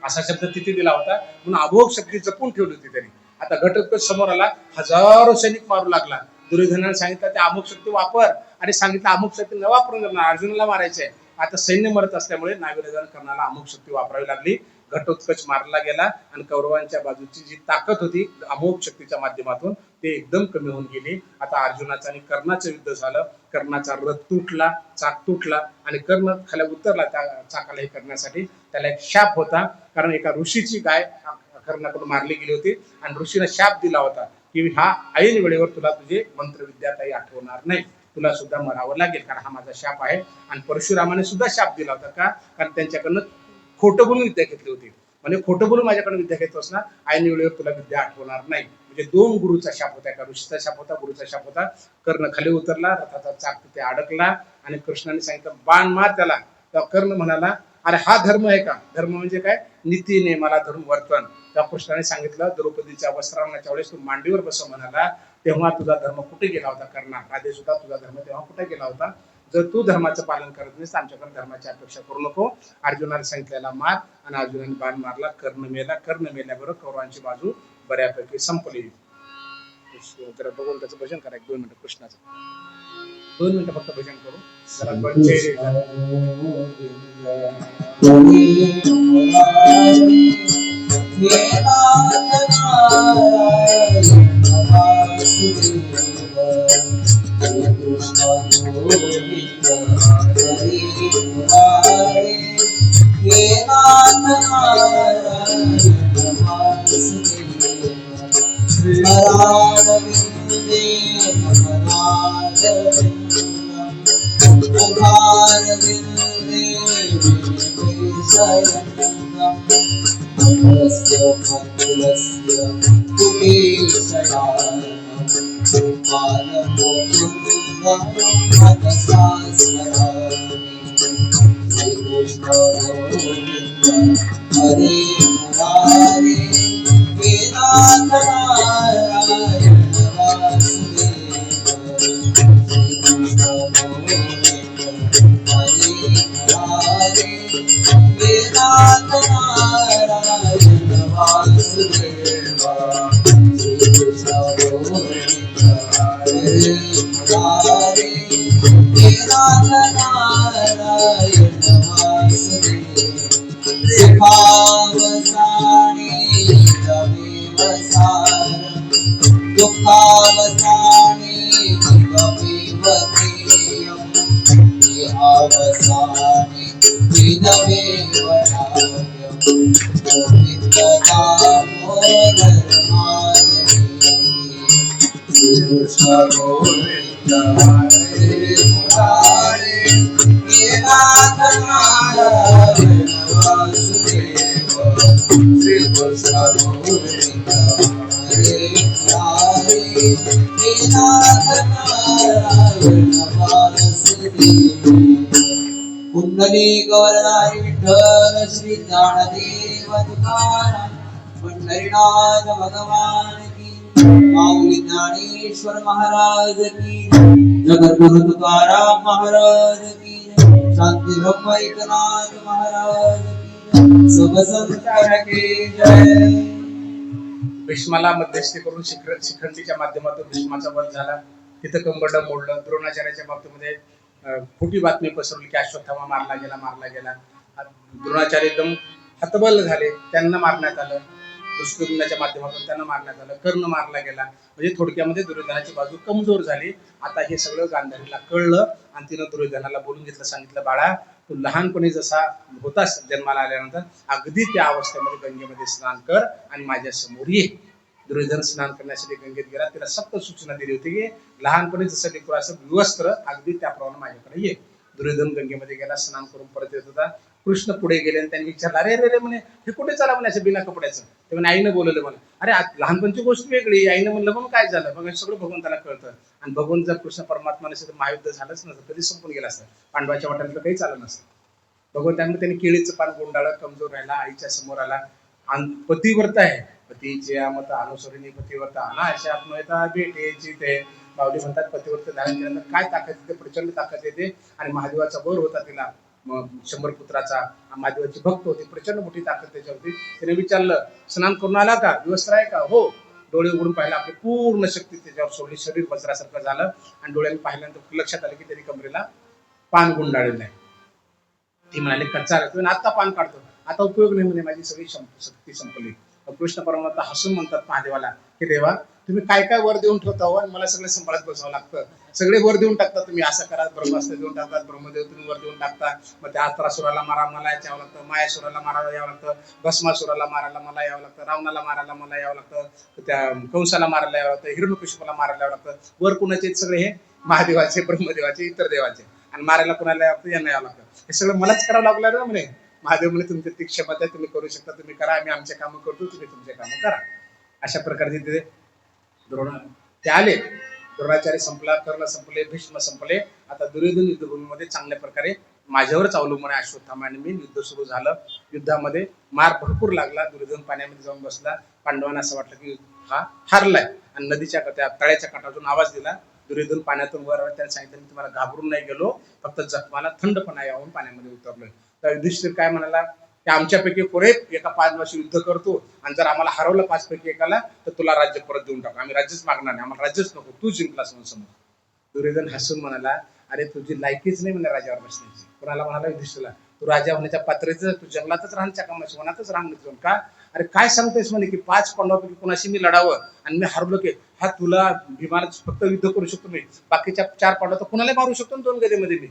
असा शब्द तिथे दिला होता. म्हणून अमोघ शक्ती जपून ठेवली होती त्यांनी. आता घटोत्कच समोर आला, हजारो सैनिक मारू लागला. दुर्योधनाने सांगितलं ते अमुक शक्ती वापर आणि सांगितलं अमुक शक्ती न वापरून करणार, अर्जुनाला मारायचंय. आता सैन्य मरत असल्यामुळे नाविलाजाने कर्णाला अमुक शक्ती वापरावी लागली. घटोत्कच मारला गेला आणि कौरवांच्या बाजूची जी ताकद होती अमोघ शक्तीच्या माध्यमातून ते एकदम कमी होऊन गेली. आता अर्जुनाचं आणि कर्णाचं युद्ध झालं. कर्णाचा रथ तुटला, चाक तुटला आणि कर्ण खाली उतरला त्या चाकाला हे करण्यासाठी. त्याला एक शाप होता, कारण एका ऋषीची गाय कर्णाकडून मारली गेली होती आणि ऋषीने शाप दिला होता की हा ऐन वेळेवर तुला तुझे मंत्रविद्या काही आठवणार नाही, तुला सुद्धा मरावं लागेल, कारण हा माझा शाप आहे. आणि परशुरामाने सुद्धा शाप दिला होता का, कारण त्यांच्याकडनं खोटं बोलून विद्या घेतली होती. म्हणजे खोटं बोलून माझ्याकडे विद्या घेतोस ना, ऐन वेळेवर तुला विद्या आठवणार नाही. म्हणजे 2 गुरुचा शाप होता, एका ऋषीचा शाप होता, गुरुचा शाप होता. कर्ण खाली उतरला, रथाचा चाक तिथे अडकला आणि कृष्णाने सांगितलं बाण मार त्याला. तेव्हा कर्ण म्हणाला अरे हा धर्म आहे का? धर्म म्हणजे काय? नीतीने मला धरून वर्तन. तेव्हा कृष्णाने सांगितलं द्रौपदीच्या वस्त्रांच्या वेळेस तू मांडीवर बसव म्हणाला, तेव्हा तुझा धर्म कुठे गेला होता कर्णा? राधे सुद्धा तुझा धर्म तेव्हा कुठे गेला होता? जर तू धर्माचं पालन करत नाहीस आमच्याकडे धर्माची अपेक्षा करू नको. अर्जुनाने सांगितलेला मार आणि अर्जुनाने बाण मारला, कर्ण मेला. कर्ण मेल्याबरोबर कौरवांची बाजू बऱ्यापैकी संपली. तर बघून त्याचं भजन करा 1-2 मिनिटं कृष्णाचं. 2 मिनिटं फक्त भजन करू.
कुंडली गौरधारी विठ्ठल श्री ज्ञानदेव तुकाराम पंढरीनाथ भगवान की, माऊली ज्ञानेश्वर महाराज की, जगद्गुरु तुकाराम महाराज की, शांती ब्रह्म एकनाथ महाराज की, सब संतान की जय.
भीष्माला मध्यस्थी करून शिखंडीच्या माध्यमातून भीष्माचा वध झाला. तिथं कंबरडं मोडलं. द्रोणाचार्याच्या बाबतीमध्ये खोटी बातमी पसरवली की अश्वत्थामा मारला गेला. द्रोणाचार्य एकदम हतबल झाले, त्यांना मारण्यात आलं. दुष्कर्माच्या माध्यमातून त्यांना मारण्यात आलं, कर्ण मारला गेला. म्हणजे थोडक्यामध्ये दुर्योधनाची बाजू कमजोर झाली. आता हे सगळं गांधारीला कळलं आणि तिनं दुर्योधनाला बोलून घेतलं, सांगितलं बाळा तू लहानपणी जसा होतास जन्माला आल्यानंतर अगदी त्या अवस्थेमध्ये गंगेमध्ये स्नान कर आणि माझ्या समोर ये. दुर्योधन स्नान करण्यासाठी गंगेत गेला. तिला सक्त सूचना दिली होती की लहानपणी जसं लेकरू असं विवस्त्र अगदी त्याप्रमाणे माझ्याकडे ये. दुर्योधन गंगेमध्ये गेला, स्नान करून परत येत होता. कृष्ण पुढे गेले आणि त्यांनी विचारलं, अरे रे रे म्हणे हे कुठे चाला म्हणे असं बिना कपड्याचं. ते म्हणे आईनं बोलवलं मला. अरे लहानपणची गोष्ट वेगळी, आईनं म्हणलं म्हणून काय झालं. मग हे सगळं भगवंताला कळतं. आणि भगवंत जर कृष्ण परमात्मा नसेल तर महायुद्ध झालंच नसतं, कधी संपून गेलं असतं. पांडवाच्या वाट्यातलं काही चाललं नसतं. भगवंतांनी त्यांनी केळीचं पान गुंडाळलं, कमजोर राहिला, आईच्या समोर आला. आणि पतिव्रत आहे, पतीची मत अनुसरणी पतिव्रता अनाशा आत्मयता भेटेची. ते माऊली म्हणतात पतिव्रत धारण केल्यानंतर काय ताकद येते, प्रचंड ताकद येते. आणि महादेवाचा वर होता तिला, 100 पुत्राचा. महादेवाची भक्त होती, प्रचंड मोठी ताकद त्याच्यावरती. तिने विचारलं स्नान करून आला का, विवस्त्र आहे का. हो. डोळे उघडून पाहिला, आपली पूर्ण शक्ती त्याच्यावर सोडली, शरीर वज्रासारखं झालं. आणि डोळ्यांनी पाहिल्यानंतर लक्षात आलं की त्यांनी कमरेला पान गुंडाळलेलं आहे. ती म्हणाली कच्चा राहतो आता पान काढतो, आता उपयोग नाही म्हणे, माझी सगळी शक्ती संपली. कृष्ण परमात्मा हसून म्हणतात महादेवाला की देवा तुम्ही काय काय वर देऊन ठेवता हो आणि मला सगळं सांभाळत बसावं लागतं. सगळे वर देऊन टाकता तुम्ही, असं करा ब्रह्मास्त्र देऊन टाकतात, ब्रह्मदेव तुम्ही वर देऊन टाकता. मग त्या अत्रासुराला मारा मला यावं लागतं, मायासुराला मारायला यावं लागतं, भस्मासुराला मारायला मला यावं लागतं, रावणाला मारायला मला यावं लागतं, त्या कंसाला मारायला यावं लागतं, हिरण्यकशिपूला मारायला यावं लागतं. वर कुणाचे सगळे हे महादेवाचे, ब्रह्मदेवाचे, इतर देवाचे. आणि मारायला कुणाला यावं यांना यावं लागतं. हे सगळं मलाच करावं लागलं ना म्हणे. महादेव म्हणे तुमची ती क्षमता आहे, तुम्ही करू शकता, तुम्ही करा, आम्ही आमचे कामं करतो, तुम्ही तुमचे कामं करा. अशा प्रकारचे ते द्रोण ते आले. द्रोणाचार्य संपला, कर्ण संपले, भीष्म संपले. आता दुर्योधन युद्धभूमीमध्ये चांगल्या प्रकारे माझ्यावरच अवलंबून आहे अश्वत्थामा आणि मी. युद्ध सुरू झालं. युद्धामध्ये मार भरपूर लागला. दुर्योधन पाण्यामध्ये जाऊन बसला. पांडवांना असं वाटलं की हा हारलाय आणि नदीच्या त्या तळ्याच्या काठातून आवाज दिला. दुर्योधन पाण्यातून वर आला. त्यांनी सांगितलं मी तुम्हाला घाबरून नाही गेलो, फक्त जखमाला थंडपणा यावून पाण्यामध्ये उतरलोय. तर युधिष्ठिर काय म्हणाला की आमच्यापैकी कोणी एका 5 वर्ष युद्ध करतो आणि जर आम्हाला हरवलं 5 पैकी एकाला तर तुला राज्य परत देऊन टाकू, आम्ही राज्यच मागणार नाही, आम्हाला राज्यच नको, तू जिंकलास म्हणून समोर. दुर्योधन हसून म्हणाला अरे तुझी लायकीच नाही म्हणे राजावर बसण्याची. कोणाला म्हणाला युधिष्ठिरला, तू राजा होण्याच्या पात्रतेचं, तू जंगलातच राहण्याच्या कामाची, वनातच राहण्याचं का. अरे काय सांगतेस म्हणे की 5 पांडवापैकी कोणाशी मी लढावं आणि मी हरलो की हा तुला भीमाला फक्त युद्ध करू शकतो मी, बाकीच्या 4 पांडव तर कुणाला मारू शकतो 2 गदेमध्ये मी.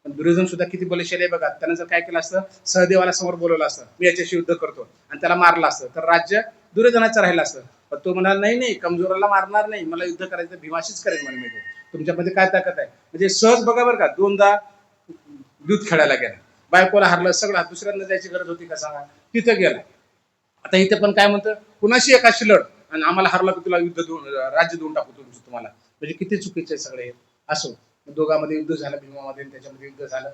पण दुर्योधन सुद्धा किती बलशाली आहे बघा. त्यानं जर काय केलं असतं, सहदेवाला समोर बोलवलं असतं मी याच्याशी युद्ध करतो आणि त्याला मारलं असतं तर राज्य दुर्योधनाचं राहिलं असतं. पण तो म्हणाला नाही नाही, कमजोराला मारणार नाही, मला युद्ध करायचं भीमाशीच करेन म्हणे मी. तुमच्यामध्ये काय ताकद आहे. म्हणजे सहज बघा बरं का, 2दा युद्ध खेळायला गेला, बायकोला हारलं, सगळं, दुसऱ्यांना जायची गरज होती का सांगा, तिथं गेला. आता इथे पण काय म्हणतं, कुणाशी एकाशी लढ आणि आम्हाला हरला की तुला युद्ध देऊन राज्य देऊन टाकू तुमचं तुम्हाला. म्हणजे किती चुकीचे सगळे हे. असो, दोघांमध्ये युद्ध झालं, भीमामध्ये त्याच्यामध्ये युद्ध झालं.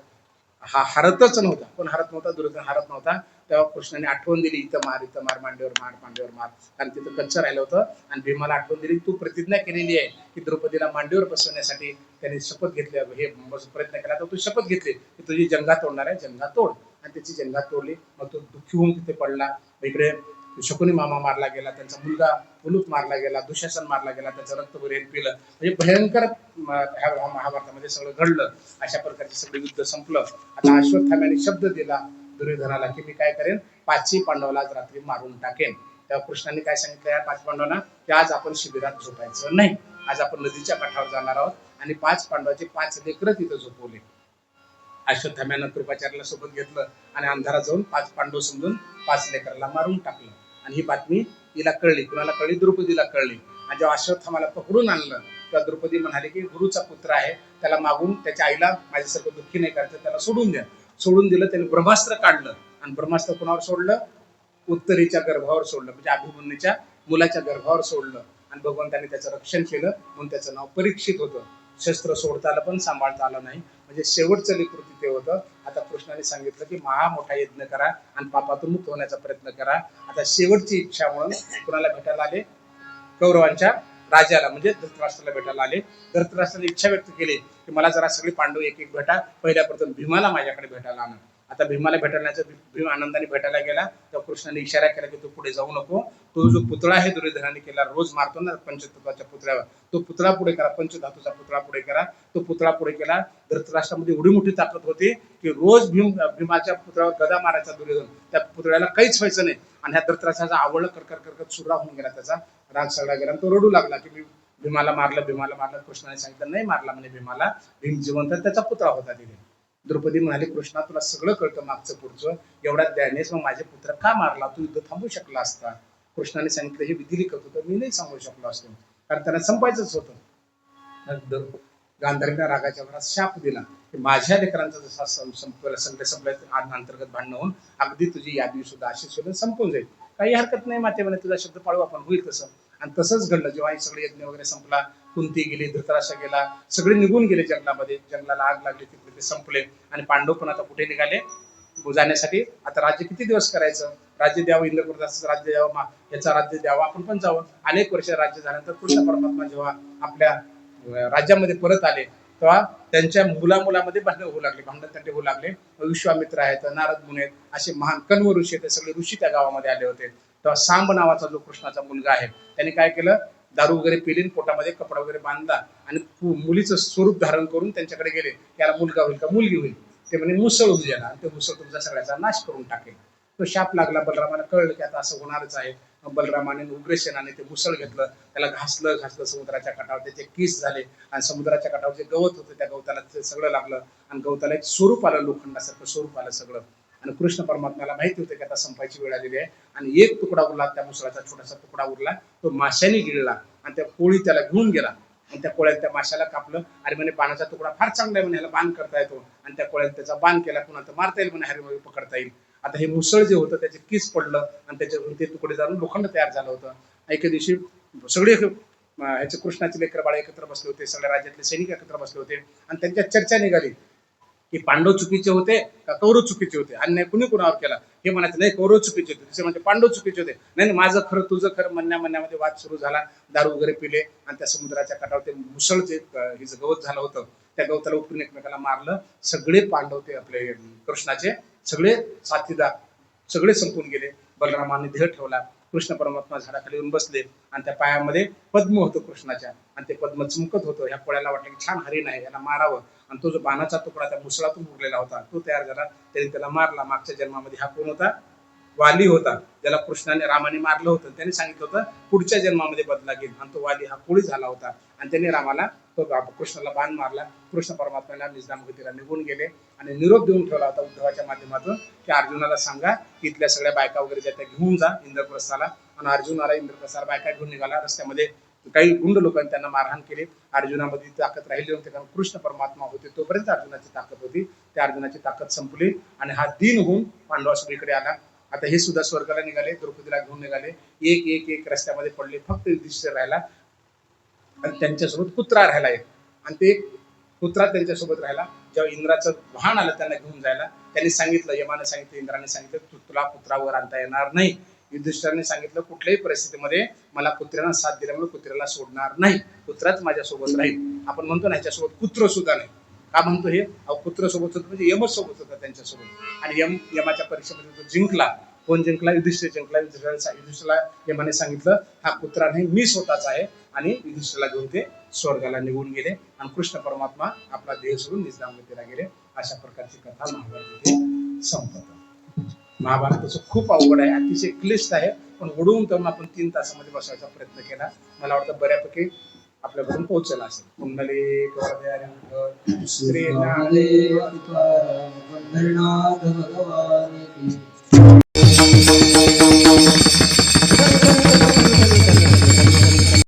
हा हरतच नव्हता, कोण हरत नव्हता, दुर्योधन हरत नव्हता. तेव्हा कृष्णाने आठवण दिली, इथं मार, मांडीवर मार, पांडीवर मार, कारण तिथं कच्चं राहिलं होतं. आणि भीमाला आठवण दिली, तू प्रतिज्ञा केलेली आहे की द्रौपदीला मांडीवर बसवण्यासाठी त्यांनी शपथ घेतली, हे प्रयत्न केला, तर तू शपथ घेतली की तुझी जंगा तोडणार आहे, जंगा तोड. आणि त्याची जंगा तोडली. मग तो दुःखी होऊन तिथे पडला. इकडे शकुनी मामा मारला गेला, त्यांचा मुलगा उलूत मारला गेला, दुशासन मारला गेला, त्याचं रक्त बरेल पिलं. म्हणजे भयंकर महाभारतामध्ये सगळं घडलं. अशा प्रकारचे सगळं युद्ध संपलं. आता अश्वत्थाम्याने शब्द दिला दुर्योधनाला की मी काय करेन, 5ही पांडवाला आज रात्री मारून टाकेन. तेव्हा कृष्णाने काय सांगितलं या 5 पांडवांना की आज आपण शिबिरात झोपायचं नाही, आज आपण नदीच्या काठावर जाणार आहोत. आणि 5 पांडवाचे 5 लेकरं तिथं झोपवले. अश्वत्थाम्यानं कृपाचार्याला सोबत घेतलं आणि अंधारात जाऊन 5 पांडव समजून 5 लेकराला मारून टाकलं. आणि ही बातमी तिला कळली. कुणाला कळली, द्रौपदीला कळली. आणि जेव्हा अश्वत्थामाला पकडून आणलं तेव्हा द्रौपदी म्हणाली की गुरुचा पुत्र आहे, त्याला मागून त्याच्या आईला माझ्यासारखं दुःखी नाही करायचं, त्याला सोडून द्या. सोडून दिलं. त्याने ब्रह्मास्त्र काढलं आणि ब्रह्मास्त्र कुणावर सोडलं, उत्तरेच्या गर्भावर सोडलं, म्हणजे अभिमन्यूच्या मुलाच्या गर्भावर सोडलं. आणि भगवंताने त्याचं रक्षण केलं, म्हणून त्याचं नाव परीक्षित होतं. शस्त्र सोडता आलं पण सांभाळता आलं नाही, म्हणजे शेवटचं लेकरू तिथे होतं. आता कृष्णाने सांगितलं की महा मोठा यज्ञ करा आणि पापातून मुक्त होण्याचा प्रयत्न करा. आता शेवटची इच्छा म्हणून कुणाला भेटायला आले, कौरवांच्या राजाला म्हणजे धृतराष्ट्राला भेटायला आले. धृतराष्ट्राने इच्छा व्यक्त केली की मला जरा सगळी पांडव एक एक भेटा, पहिल्या प्रथम भीमाला माझ्याकडे भेटायला आणा. आता भीमाला भेटायला भीम आनंदाने भेटायला गेला तेव्हा कृष्णाने इशारा केला की तू पुढे जाऊ नको, तो जो पुतळा आहे दुर्योधनाने केला, रोज मारतो ना पंचतत्वाच्या पुतळ्यावर, तो पुतळा पुढे करा, पंचधातूचा पुतळा पुढे करा. तो पुतळा पुढे केला. धृतराष्ट्रामध्ये एवढी मोठी ताकद होती की रोज भीमाच्या पुतळ्यावर गदा मारायचा दुर्योधन, त्या पुतळ्याला काहीच व्हायचं नाही. आणि ह्या धृतराष्ट्राचा आवडलं करकत सुरा होऊन गेला, त्याचा राग सगळा गेला. तो रडू लागला की मी भीमाला मारलं. कृष्णाने सांगितलं नाही मारला म्हणे भीमाला, भीम जिवंत त्याचा पुतळा होता तिथे. द्रौपदी म्हणाली कृष्णा तुला सगळं कळतं मागचं पुढचं, एवढ्यात द्यानेस मग माझे पुत्र का मारला, तू युद्ध थांबू शकला असता. कृष्णाने सांगितलं हे विधी लिखत होतं, मी नाही सांगू शकलो असतो, कारण त्यांना संपायचंच होतं. गांधारीला रागाच्या भरात शाप दिला की माझ्या लेकरांचा जसा संपला अंतर्गत भांडण होऊन अगदी तुझी यादी सुद्धा अशी सुद्धा संपून जाईल, काही हरकत नाही माते म्हणे, तुझा शब्द पाळू आपण, होईल तसं. आणि तसंच घडलं. जेव्हा हे सगळे यज्ञ वगैरे संपला, कुंती गेली, धृतराष्ट्र गेला, सगळे निघून गेले जंगलामध्ये, जंगलाला आग लागली, तिकडे ते संपले. आणि पांडव पण आता कुठे निघाले जाण्यासाठी. आता राज्य किती दिवस करायचं, राज्य द्यावं, इंद्रप्रस्थाचं राज्य द्यावं, याचं राज्य द्यावं, आपण पण जावं. अनेक वर्ष राज्य झाल्यानंतर कृष्ण परमात्मा जेव्हा आपल्या राज्यामध्ये परत आले तेव्हा त्यांच्या मुलामध्ये भांडण होऊ लागले. विश्वामित्र आहेत, नारद मुनी आहेत, असे महान कण्व ऋषी आहेत, सगळे ऋषी त्या गावामध्ये आले होते. तेव्हा सांब नावाचा जो कृष्णाचा मुलगा आहे त्यांनी काय केलं, दारू वगैरे पिली, पोटामध्ये कपडा वगैरे बांधला आणि मुलीचं स्वरूप धारण करून त्यांच्याकडे गेले. याला मुलगा होईल का मुलगी होईल, ते म्हणे मुसळ होऊ द्या, आणि ते मुसळ तुमचा सगळ्याचा नाश करून टाकेल. तो शाप लागला. बलरामाला कळलं की आता असं होणारच आहे. बलरामाने उग्रसेनाने ते मुसळ घेतलं, त्याला घासलं समुद्राच्या काठावर, त्याचे केस झाले आणि समुद्राच्या काठावर जे गवत होतं त्या गवताला ते सगळं लागलं आणि गवताला एक स्वरूप आलं, लोखंडासारखं स्वरूप आलं सगळं. आणि कृष्ण परमात्म्याला माहिती होतं की आता संपायची वेळ आलेली आहे. आणि एक तुकडा उरला, त्या मुसळाचा छोटासा तुकडा उरला, तो माशाने गिळला आणि त्या कोळी त्याला घेऊन गेला. आणि त्या कोळ्यात त्या माशाला कापलं. अरे म्हणे बाणाचा तुकडा फार चांगला आहे म्हणे, ह्याला बाण करता येतो. आणि त्या कोळ्यात त्याचा बाण केला, पुन्हा तर मारता येईल म्हणे, हरिमळी पकडता येईल. आता हे मुसळ जे होतं त्याचे किस पडलं आणि त्याच्यावरून ते तुकडे जाऊन लोखंड तयार झालं होतं. एके दिवशी सगळे ह्याचे कृष्णाचे लेकर बाळ एकत्र बसले होते, सगळ्या राज्यातले सैनिक एकत्र बसले होते आणि त्यांच्यात चर्चा निघाली की पांडव चुकीचे होते का कौरव चुकीचे होते, अन्याय कुणी कुणावर केला. हे म्हणायचं नाही कौरव चुकीचे होते, दुसरे म्हणजे पांडव चुकीचे होते. नाही माझं खरं तुझं खरं म्हणण्यामध्ये वाद सुरू झाला. दारू वगैरे पिले आणि त्या समुद्राच्या काठावर ते मुसळ जे हिचं गवत झालं होतं त्या गवताला उपटून एकमेकाला मारलं. सगळे पांडव ते आपले कृष्णाचे सगळे साथीदार सगळे संपून गेले. बलरामाने ध्येय ठेवला. कृष्ण परमात्मा झाडाखाली येऊन बसले आणि त्या पायामध्ये पद्म होतं कृष्णाच्या आणि ते पद्म चमकत होतं. ह्या पोळ्याला वाटलं की छान हरिण आहे, याला मारावं. आणि तो जो बाणाचा तुकडा त्या मुसळातून उरलेला होता तो तयार झाला, त्यांनी त्याला मारला. मागच्या जन्मामध्ये हा कोण होता, वाली होता, ज्याला रामाने मारलं होतं. त्यांनी सांगितलं होतं पुढच्या जन्मामध्ये बदला घेईल. आणि तो वाली हा कोळी झाला होता आणि त्यांनी रामाला तो कृष्णाला बाण मारला. कृष्ण परमात्म्याला निजामगतीला निघून गेले आणि निरोप देऊन ठेवला होता उद्धवाच्या माध्यमातून की अर्जुनाला सांगा की इथल्या सगळ्या बायका वगैरे ज्या त्या घेऊन जा इंद्रप्रस्थाला. आणि अर्जुन आला इंद्रप्रस्थाला, बायका घेऊन निघाला. रस्त्यामध्ये काही गुंड लोकांनी त्यांना मारहाण केली. अर्जुनामध्ये ताकद राहिली नव्हती, कारण कृष्ण परमात्मा होते तोपर्यंत अर्जुनाची ताकद होती. त्या अर्जुनाची ताकद संपली आणि हा दीन होऊन पांडवा सगळीकडे आला. आता हे सुद्धा स्वर्गाला निघाले, द्रौपदीला घेऊन निघाले. एक एक एक रस्त्यामध्ये पडले, फक्त युधिष्ठिर राहिला आणि त्यांच्यासोबत पुत्रा राहिला एक. आणि ते पुत्रा त्यांच्यासोबत राहिला. जेव्हा इंद्राचं वाहन आलं त्यांना घेऊन जायला, त्यांनी सांगितलं, यमाने सांगितलं, इंद्राने सांगितलं तुला पुत्रावर आणता येणार नाही. युधिष्ठिराने सांगितलं कुठल्याही परिस्थितीमध्ये मला पुत्राला साथ दिल्यामुळे पुत्राला सोडणार नाही, पुत्राच माझ्यासोबत राहील. आपण म्हणतो ना ह्याच्यासोबत पुत्र सुद्धा नाही, का म्हणतो हे, पुत्र सोबत होतं म्हणजे यमच सोबत होता त्यांच्यासोबत. आणि यमाच्या परीक्षेमध्ये तो जिंकला. कोण जिंकला, युधिष्ठिर जिंकला. युधिष्ठिरला यमाने सांगितलं हा पुत्रा नाही मी स्वतःच आहे. आणि युधिष्ठिरला घेऊन ते स्वर्गाला निघून गेले आणि कृष्ण परमात्मा आपला देह सोडून निजामगतीला गेले. अशा प्रकारची कथा महाभारत इथे संपत. महाभारताचं खूप अवघड आहे, अतिशय क्लिष्ट आहे, पण ओढवून तर आपण 3 तासामध्ये बसवायचा प्रयत्न केला. मला वाटतं बऱ्यापैकी आपल्याकडून पोहोचला असेल. कुंडली श्री
भगवान की